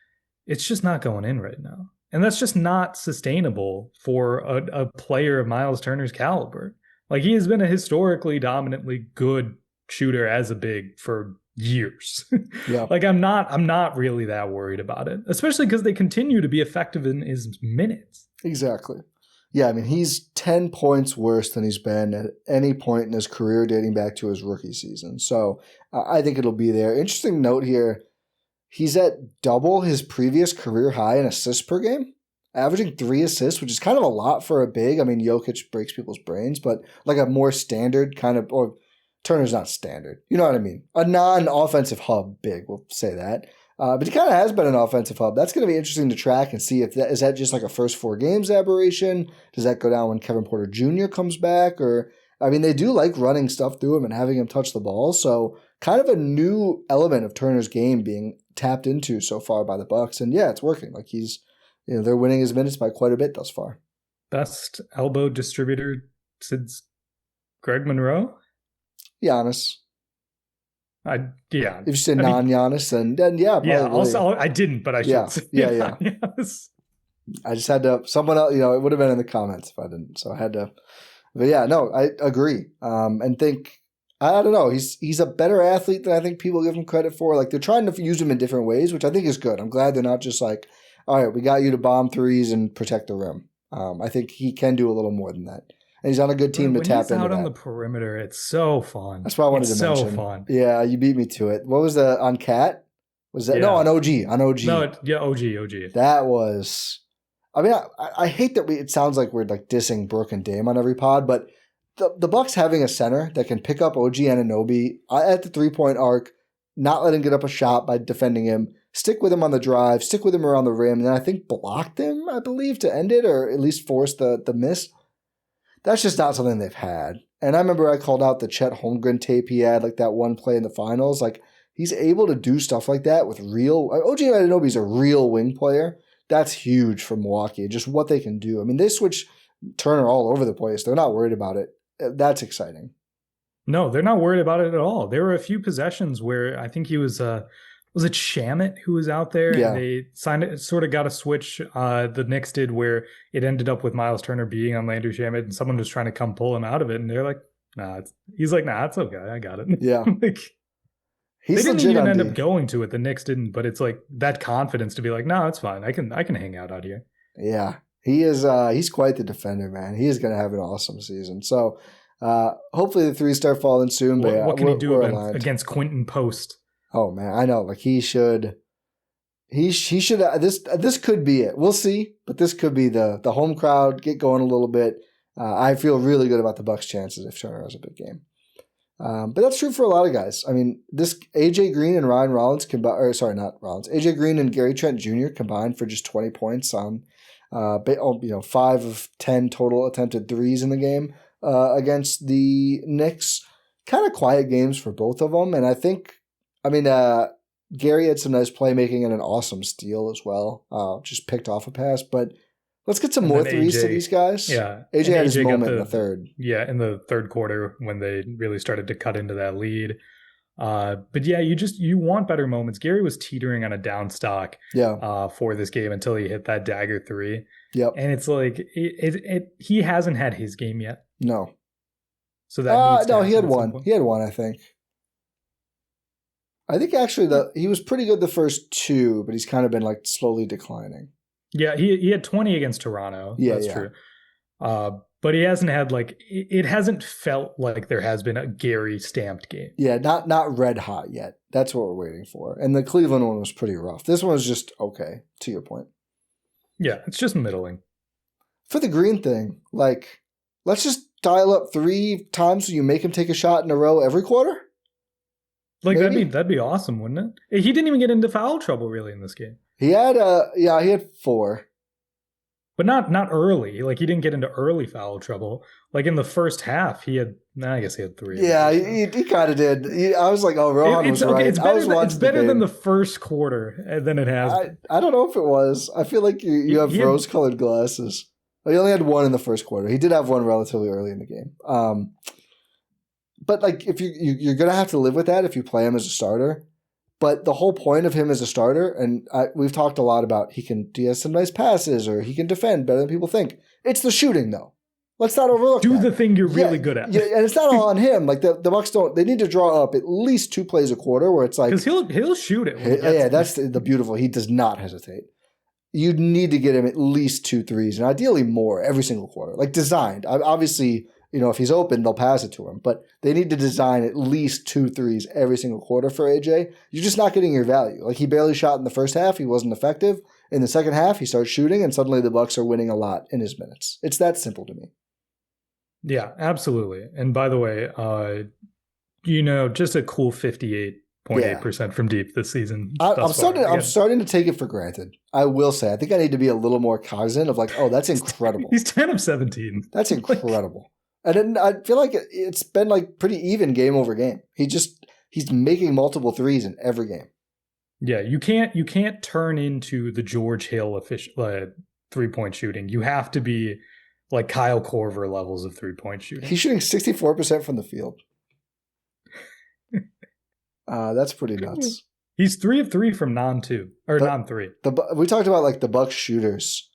It's just not going in right now. And that's just not sustainable for a player of Myles Turner's caliber. Like, he has been a historically dominantly good shooter as a big for years. Yeah. Like, I'm not really that worried about it, especially because they continue to be effective in his minutes. Exactly. Yeah, I mean, he's 10 points worse than he's been at any point in his career dating back to his rookie season. So I think it'll be there. Interesting note here, he's at double his previous career high in assists per game, averaging 3 assists, which is kind of a lot for a big. I mean, Jokic breaks people's brains, but like a more standard kind of, or Turner's not standard. You know what I mean? A non-offensive hub big, we'll say that. But he kind of has been an offensive hub. That's going to be interesting to track and see if that is that just like a first 4 games aberration? Does that go down when Kevin Porter Jr. comes back? Or, I mean, they do like running stuff through him and having him touch the ball. So kind of a new element of Turner's game being tapped into so far by the Bucks. And yeah, it's working. Like they're winning his minutes by quite a bit thus far. Best elbow distributor since Greg Monroe? Giannis. If you said non-Giannis, then yeah, probably. Yeah, also I didn't, but I should say yeah. I just had to. Someone else, it would have been in the comments if I didn't. So I had to. But yeah, no, I agree. And think I don't know. He's a better athlete than I think people give him credit for. Like, they're trying to use him in different ways, which I think is good. I'm glad they're not just like, all right, we got you to bomb threes and protect the rim. I think he can do a little more than that. And he's on a good team to tap into that. When he's out on the perimeter, it's so fun. That's what I wanted to mention. It's so fun. Yeah, you beat me to it. What was the on Cat? Was that no on OG? On OG. No, OG. That was. I mean, I hate that it sounds like we're like dissing Brooke and Dame on every pod, but the Bucks having a center that can pick up OG Anunoby at the 3-point arc, not let him get up a shot by defending him, stick with him on the drive, stick with him around the rim, and then I think blocked him, I believe, to end it or at least force the miss. That's just not something they've had. And I remember I called out the Chet Holmgren tape he had, like that one play in the finals. Like, he's able to do stuff like that with real – OG Anunoby's a real wing player. That's huge for Milwaukee, just what they can do. I mean, they switch Turner all over the place. They're not worried about it. That's exciting. No, they're not worried about it at all. There were a few possessions where I think he was Was it Shamit who was out there? Yeah. And they sort of got a switch. The Knicks did where it ended up with Myles Turner being on Landry Shamit, and someone was trying to come pull him out of it, and they're like, "Nah." He's like, "Nah, it's okay. I got it." Yeah. Like, He's they didn't legit even on end D. up going to it. The Knicks didn't, but it's like that confidence to be like, "No, it's fine. I can hang out here." Yeah. He is he's quite the defender, man. He is going to have an awesome season. So hopefully the threes start falling soon. But What can he do against Quentin Post? Oh man, I know. Like he should this could be it. We'll see, but this could be the home crowd get going a little bit. I feel really good about the Bucks' chances if Turner has a big game. But that's true for a lot of guys. I mean, this AJ Green and Ryan Rollins AJ Green and Gary Trent Jr. combined for just 20 points on 5 of 10 total attempted threes in the game against the Knicks. Kind of quiet games for both of them, and I think, Gary had some nice playmaking and an awesome steal as well. Just picked off a pass, but let's get some more threes to these guys. Yeah. AJ had his moment in the third. Yeah, in the third quarter when they really started to cut into that lead. But yeah, you want better moments. Gary was teetering on a down stock for this game until he hit that dagger three. Yep. And it's like he hasn't had his game yet. No. So that he had one. He had one, I think. I think actually he was pretty good the first two, but he's kind of been like slowly declining. Yeah, he had 20 against Toronto. Yeah, that's true. But he hasn't had it hasn't felt like there has been a Gary stamped game. Yeah, not red hot yet. That's what we're waiting for. And the Cleveland one was pretty rough. This one was just okay, to your point. Yeah, it's just middling. For the Green thing, let's just dial up 3 times so you make him take a shot in a row every quarter? Maybe? That'd be awesome, wouldn't it? He didn't even get into foul trouble really in this game. He had 4. But not early. He didn't get into early foul trouble. In the first half, I guess he had 3. Yeah, he kind of did. I was like, oh, Rohan was right. It's better than the first quarter than it has been. I don't know if it was. I feel like you have rose-colored glasses. He only had 1 in the first quarter. He did have 1 relatively early in the game. But if you're going to have to live with that if you play him as a starter. But the whole point of him as a starter, and we've talked a lot about he has some nice passes or he can defend better than people think. It's the shooting, though. Let's not overlook Do that. the thing you're really good at. Yeah, and it's not all on him. The Bucks they need to draw up at least 2 plays a quarter where it's like. Because he'll shoot it. That's the beautiful. He does not hesitate. You need to get him at least 2 threes and ideally more every single quarter. Designed. Obviously, if he's open, they'll pass it to him. But they need to design at least 2 threes every single quarter for AJ. You're just not getting your value. He barely shot in the first half. He wasn't effective. In the second half, he starts shooting, and suddenly the Bucks are winning a lot in his minutes. It's that simple to me. Yeah, absolutely. And by the way, just a cool 58.8% from deep this season. I'm starting to take it for granted. I will say. I think I need to be a little more cognizant of that's incredible. He's 10 of 17. That's incredible. And I feel like it's been pretty even game over game. He's making multiple threes in every game. Yeah, you can't turn into the George Hill 3-point shooting. You have to be Kyle Korver levels of 3-point shooting. He's shooting 64% from the field. That's pretty nuts. He's 3 of 3 from non-3. We talked about the Bucks shooters.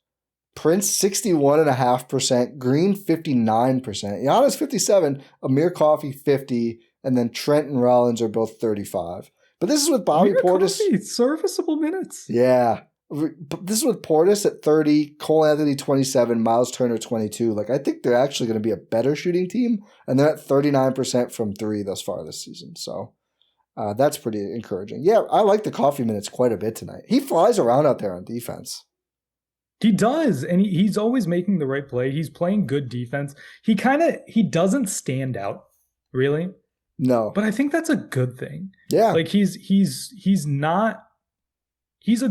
Prince 61.5%, Green 59%, Giannis 57%, Amir Coffey 50%, and then Trent and Rollins are both 35%. But this is with Bobby Portis. Coffey, serviceable minutes. Yeah. This is with Portis at 30%, Cole Anthony 27%, Myles Turner 22%. I think they're actually going to be a better shooting team, and they're at 39% from 3 thus far this season. So that's pretty encouraging. Yeah, I like the Coffey minutes quite a bit tonight. He flies around out there on defense. He does, and he's always making the right play. He's playing good defense. He doesn't stand out, really. No. But I think that's a good thing. Yeah. He's not. He's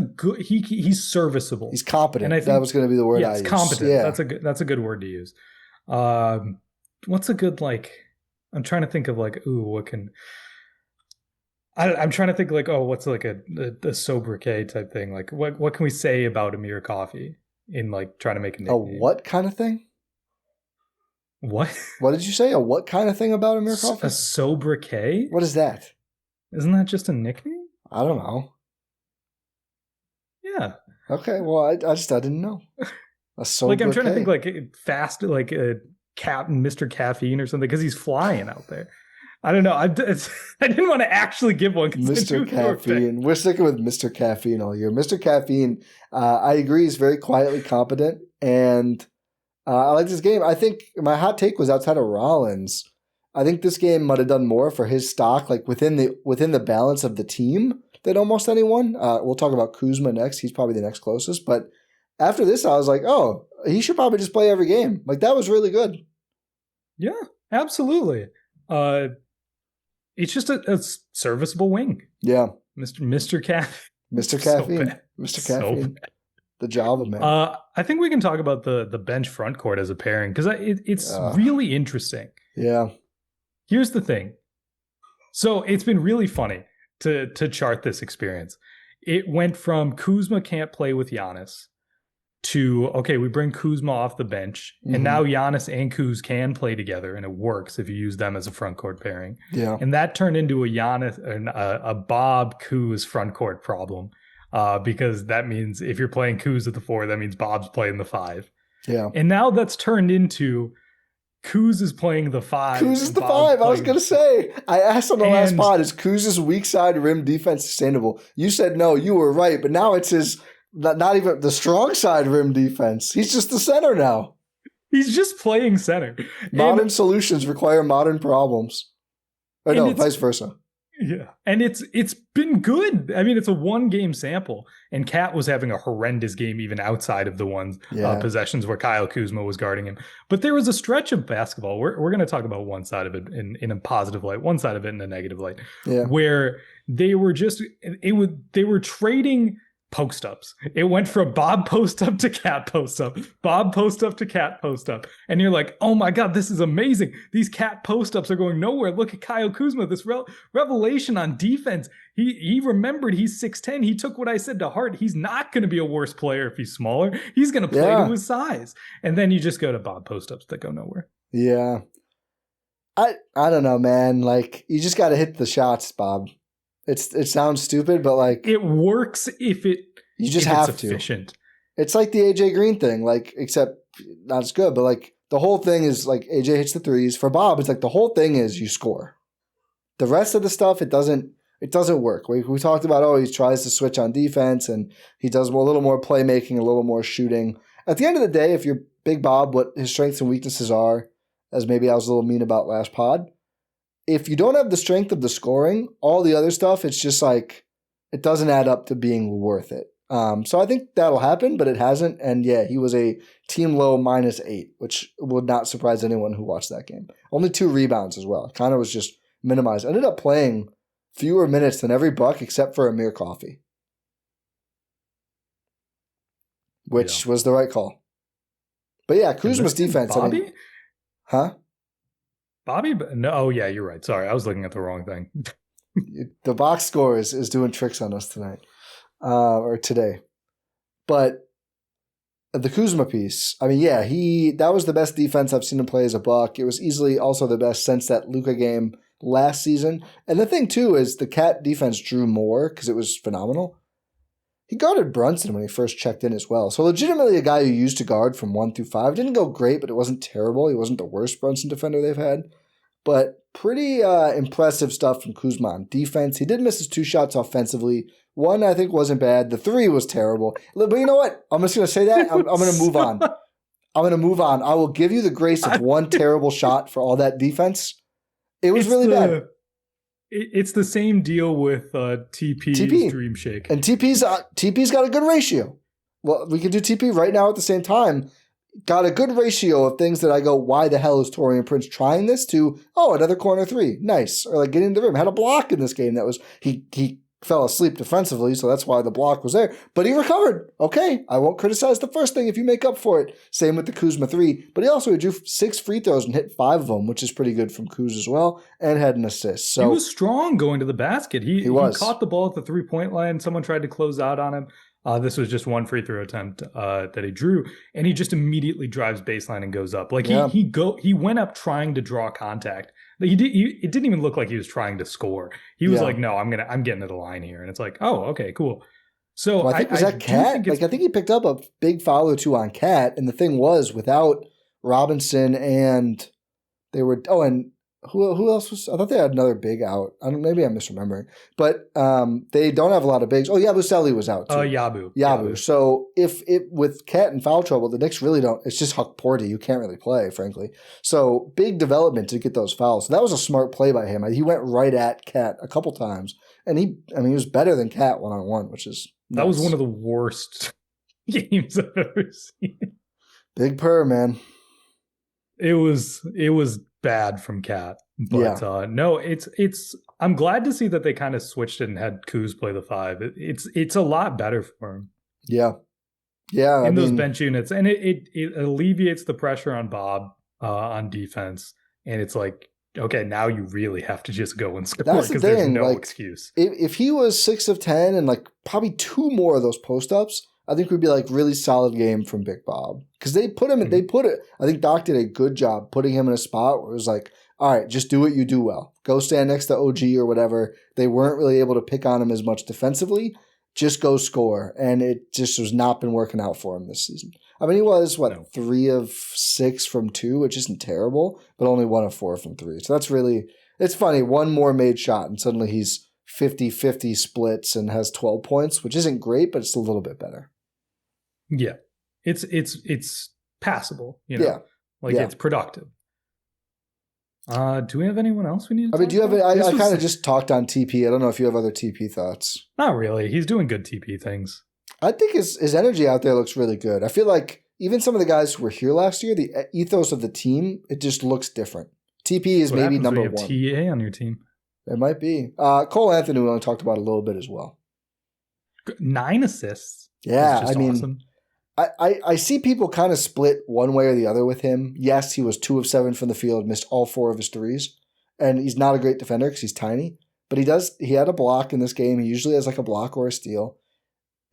serviceable. He's competent. And I think that was going to be the word I used. Competent. Yeah. That's a good word to use. What's a good I'm trying to think of what can. I'm trying to think what's a sobriquet type thing? What can we say about Amir Coffey in trying to make a nickname? A what kind of thing? What? What did you say? A what kind of thing about Amir Coffey? A sobriquet? What is that? Isn't that just a nickname? I don't know. Yeah. Okay, well, I didn't know. Like I'm trying to think like fast, like a Mr. Caffeine or something, because he's flying out there. I don't know. I didn't want to actually give one. Mr. Caffeine. We're sticking with Mr. Caffeine all year. Mr. Caffeine, I agree, is very quietly competent, and I like this game. I think my hot take was outside of Rollins. I think this game might have done more for his stock, like within the balance of the team, than almost anyone. We'll talk about Kuzma next. He's probably the next closest. But after this, I was like, oh, he should probably just play every game. Like, that was really good. Yeah, absolutely. It's just a serviceable wing. Yeah. Mr. Caffeine. Mr. Caffeine. Mr. Caffeine. The Java man. I think we can talk about the bench front court as a pairing, because it's really interesting. Yeah. Here's the thing. So it's been really funny to chart this experience. It went from Kuzma can't play with Giannis to, okay, we bring Kuzma off the bench, and now Giannis and Kuz can play together, and it works if you use them as a front court pairing. Yeah. And that turned into a Bob Kuz front court problem, because that means if you're playing Kuz at the 4, that means Bob's playing the 5. Yeah. And now that's turned into Kuz is playing the 5. Kuz is the 5. I was going to say. I asked on the last pod, is Kuz's weak side rim defense sustainable? You said no, you were right, but now it's his... Not even the strong side rim defense. He's just the center now. He's just playing center. Modern solutions require modern problems. Or no, vice versa. Yeah. And it's been good. I mean, it's a 1-game sample. And Cat was having a horrendous game even outside of the possessions where Kyle Kuzma was guarding him. But there was a stretch of basketball. We're going to talk about one side of it in a positive light, one side of it in a negative light. Yeah. Where they were trading post-ups. It went from Bob post-up to Cat post-up, Bob post-up to Cat post-up. And you're like, oh my God, this is amazing. These Cat post-ups are going nowhere. Look at Kyle Kuzma, this revelation on defense. He remembered he's 6'10". He took what I said to heart. He's not going to be a worse player if he's smaller. He's going to play to his size. And then you just go to Bob post-ups that go nowhere. Yeah. I don't know, man. Like, you just got to hit the shots, Bob. It sounds stupid, but like it works if you just have it's efficient. It's like the AJ Green thing, like except not as good, but like the whole thing is like AJ hits the threes. For Bob, it's like the whole thing is you score. The rest of the stuff, it doesn't work. We talked about he tries to switch on defense and he does a little more playmaking, a little more shooting. At the end of the day, if you're Big Bob, what his strengths and weaknesses are, as maybe I was a little mean about last pod. If you don't have the strength of the scoring, all the other stuff, it's just like, it doesn't add up to being worth it. So I think that'll happen, but it hasn't. And yeah, he was a team low -8, which would not surprise anyone who watched that game. Only 2 rebounds as well. Kind of was just minimized. Ended up playing fewer minutes than every Buck except for Amir Coffey, which was the right call. But yeah, Kuzma's defense. Bobby? I mean, huh? Bobby? No, oh yeah, you're right. Sorry, I was looking at the wrong thing. The box score is doing tricks on us tonight, or today. But the Kuzma piece, I mean, yeah, that was the best defense I've seen him play as a Buck. It was easily also the best since that Luka game last season. And the thing too is the Cat defense drew more because it was phenomenal. He guarded Brunson when he first checked in as well. So legitimately a guy who used to guard from 1 through 5. Didn't go great, but it wasn't terrible. He wasn't the worst Brunson defender they've had. But pretty impressive stuff from Kuzma on defense. He did miss his 2 shots offensively. 1, I think, wasn't bad. The 3 was terrible. But you know what? I'm just going to say that. I'm going to move on. I'm going to move on. I will give you the grace of 1 terrible shot for all that defense. It was really bad. It's the same deal with TP's Dream Shake. And TP's got a good ratio. Well, we can do TP right now at the same time. Got a good ratio of things that I go, why the hell is Taurean Prince trying this? To, another corner 3. Nice. Or like getting into the rim. Had a block in this game that was, he fell asleep defensively, so that's why the block was there. But he recovered. Okay, I won't criticize the first thing if you make up for it. Same with the Kuzma 3. But he also drew 6 free throws and hit 5 of them, which is pretty good from Kuz as well, and had an assist. So he was strong going to the basket. He caught the ball at the 3-point line. Someone tried to close out on him. This was just 1 free throw attempt that he drew, and he just immediately drives baseline and goes up. Like he went up trying to draw contact. It didn't even look like he was trying to score. He was like, no, I'm getting to the line here. And it's like, oh, okay, cool. So Well, I think was that Cat? Like I think he picked up a big foul or two on Cat, and the thing was without Robinson and they were and who else was? I thought they had another big out. Maybe I'm misremembering, but they don't have a lot of bigs. Oh, Yabusele was out too. Yabu. So if it with Cat in foul trouble, the Knicks really don't. It's just Huck Porty. You can't really play, frankly. So big development to get those fouls. So that was a smart play by him. He went right at Cat a couple times, and he was better than Cat 1-on-1, which is nuts. That was one of the worst games I've ever seen. Big purr, man. It was bad from Cat, but no, it's. I'm glad to see that they kind of switched it and had Kuz play the 5. It's a lot better for him. Yeah. In those bench units, and it alleviates the pressure on Bob on defense, and it's like, okay, now you really have to just go and score because there's no excuse. If he was 6 of 10 and like probably 2 more of those post ups, I think would be like really solid game from Big Bob because they put him. They put it. I think Doc did a good job putting him in a spot where it was like, all right, just do what you do well. Go stand next to OG or whatever. They weren't really able to pick on him as much defensively. Just go score, and it just has not been working out for him this season. I mean, he was 3 of 6 from 2, which isn't terrible, but only 1 of 4 from 3. So that's really it's funny. One more made shot, and suddenly he's 50-50 splits and has 12 points, which isn't great, but it's a little bit better. Yeah, it's passable, it's productive. Do we have anyone else we need to do you have I kind of just talked on TP. I don't know if you have other TP thoughts. Not really. He's doing good TP things. I think his energy out there looks really good. I feel like even some of the guys who were here last year, the ethos of the team, it just looks different. TP is maybe number one. TA on your team. It might be. Cole Anthony we only talked about a little bit as well. 9 assists. Yeah, I mean, awesome. I see people kind of split one way or the other with him. Yes, he was 2 of 7 from the field, missed all 4 of his threes. And he's not a great defender because he's tiny. But he had a block in this game. He usually has like a block or a steal.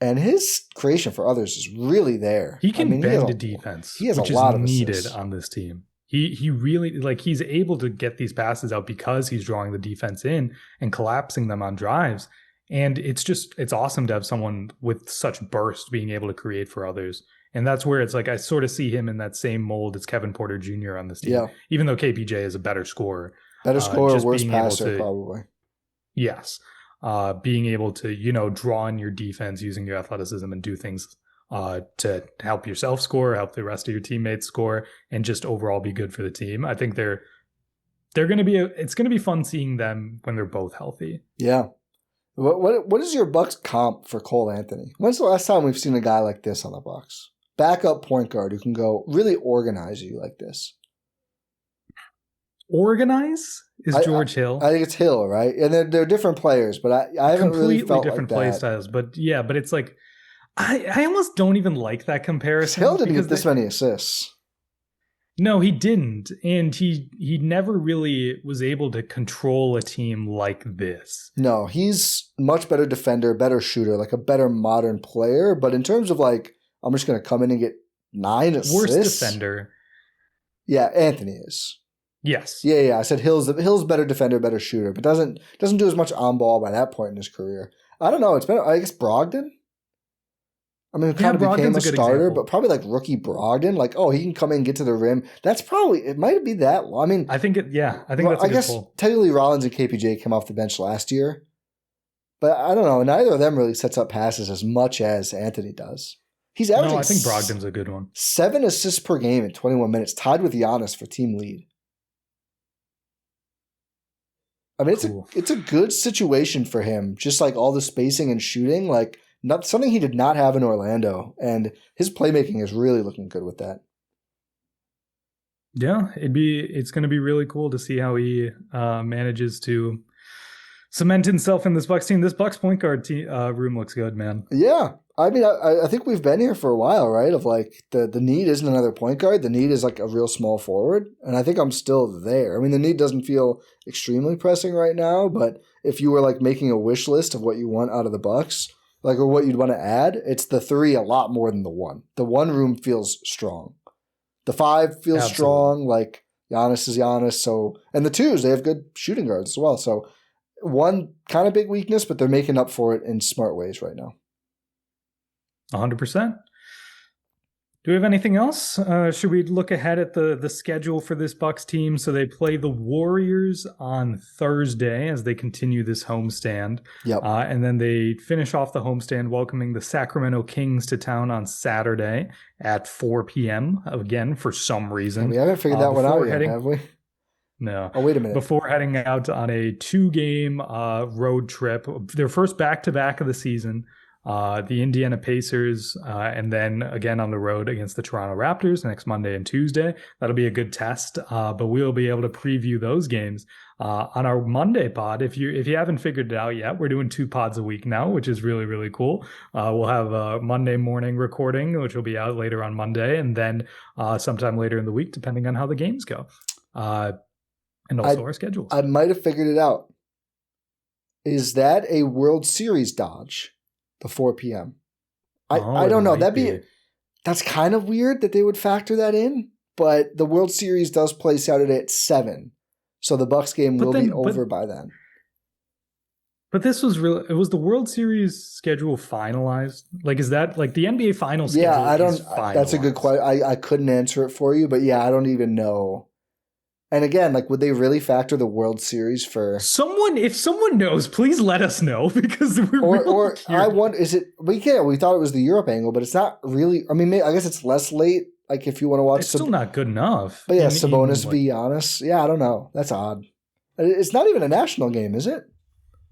And his creation for others is really there. He can bend a defense, he has which a lot is of needed assists on this team. He really, he's able to get these passes out because he's drawing the defense in and collapsing them on drives. And it's awesome to have someone with such burst being able to create for others. And that's where it's like I sort of see him in that same mold as Kevin Porter Jr. on this team. Yeah. Even though KPJ is a better scorer. Worse passer, probably. Yes. Being able to, draw in your defense using your athleticism and do things to help yourself score, help the rest of your teammates score, and just overall be good for the team. I think they're going to be it's going to be fun seeing them when they're both healthy. Yeah. What is your Bucks comp for Cole Anthony? When's the last time we've seen a guy like this on the Bucks? Backup point guard who can go really organize you like this. Organize is George Hill. I think it's Hill, right? And they're different players, but I haven't really felt different like play that. styles. But yeah, but it's like I almost don't even like that comparison. Hill didn't get this many assists. No, he didn't, and he never really was able to control a team like this. No, he's much better defender, better shooter, like a better modern player. But in terms of I'm just going to come in and get 9 assists. Worst defender. Yeah, Anthony is. Yes. Yeah. I said Hill's better defender, better shooter, but doesn't do as much on ball by that point in his career. I don't know. It's been, I guess, Brogdon. I mean, kind of became a starter, but probably like rookie Brogdon. Like, oh, he can come in and get to the rim. It might be that. I mean, I think that's a good pull. Technically Rollins and KPJ came off the bench last year, but I don't know. Neither of them really sets up passes as much as Anthony does. He's averaging. No, I think Brogdon's a good one. 7 assists per game in 21 minutes, tied with Giannis for team lead. I mean, it's a good situation for him. Just like all the spacing and shooting, something he did not have in Orlando, and his playmaking is really looking good with that. Yeah, it's going to be really cool to see how he manages to cement himself in this Bucks team. This Bucks point guard room looks good, man. Yeah, I mean, I think we've been here for a while, right? Of the need isn't another point guard. The need is like a real small forward, and I think I'm still there. I mean, the need doesn't feel extremely pressing right now, but if you were making a wish list of what you want out of the Bucks, or what you'd want to add, it's the 3 a lot more than the 1. The 1 room feels strong. The 5 feels strong. Giannis is Giannis. So, and the 2s, they have good shooting guards as well. So 1 kind of big weakness, but they're making up for it in smart ways right now. 100%. Do we have anything else? Should we look ahead at the schedule for this Bucks team? So they play the Warriors on Thursday as they continue this homestand. Yep. And then they finish off the homestand welcoming the Sacramento Kings to town on Saturday at 4 p.m. Again, for some reason. We haven't figured that one out yet, have we? No. Oh, wait a minute. Before heading out on a 2-game road trip, their first back-to-back of the season. The Indiana Pacers, and then again on the road against the Toronto Raptors next Monday and Tuesday. That'll be a good test, but we'll be able to preview those games on our Monday pod. If you haven't figured it out yet, we're doing 2 pods a week now, which is really, really cool. We'll have a Monday morning recording, which will be out later on Monday, and then sometime later in the week, depending on how the games go, and also our schedules. I might have figured it out. Is that a World Series dodge? The 4 p.m. I don't know. That's kind of weird that they would factor that in, but the World Series does play Saturday at 7, so the Bucks game will be over by then. But this was real. It was the World Series schedule finalized. Like, is that like the NBA Finals? Yeah, I don't. That's a good question. I couldn't answer it for you, but yeah, I don't even know. And again, like, would they really factor the World Series for someone? If someone knows, please let us know because we're I wonder, is it? We thought it was the Europe angle, but it's not really. I mean, I guess it's less late. Like, if you want to watch, it's still not good enough. But yeah, Sabonis v. Giannis. Yeah, I don't know. That's odd. It's not even a national game, is it?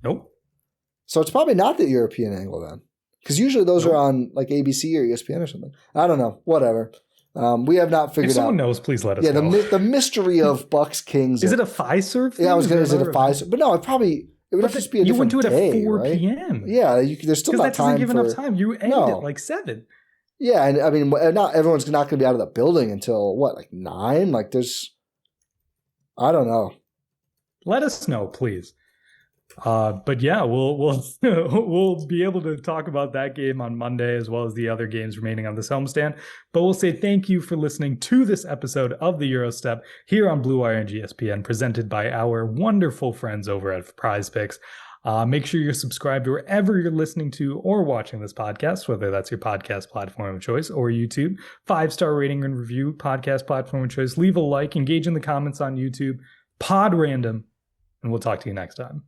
Nope. So it's probably not the European angle then, because usually those are on like ABC or ESPN or something. I don't know. Whatever. We have not figured out. If someone knows, please let us know. Yeah, the mystery of Bucks Kings. Is it a Fiserv thing? Yeah, I was going to say the Fiserv. But no, it would have to just be a different day. You would do it at 4 right? p.m. Yeah, there's still not time. Because that doesn't give enough time. You end at like 7. Yeah, and I mean, not everyone's not going to be out of the building until, what, like 9? Like, I don't know. Let us know, please. But yeah, we'll be able to talk about that game on Monday as well as the other games remaining on this homestand. But we'll say thank you for listening to this episode of the Gyro Step here on Blue Wire and GSPN, presented by our wonderful friends over at Prize Picks. Make sure you're subscribed wherever you're listening to or watching this podcast, whether that's your podcast platform of choice or YouTube. 5-star rating and review, podcast platform of choice. Leave a like, engage in the comments on YouTube, pod random, and we'll talk to you next time.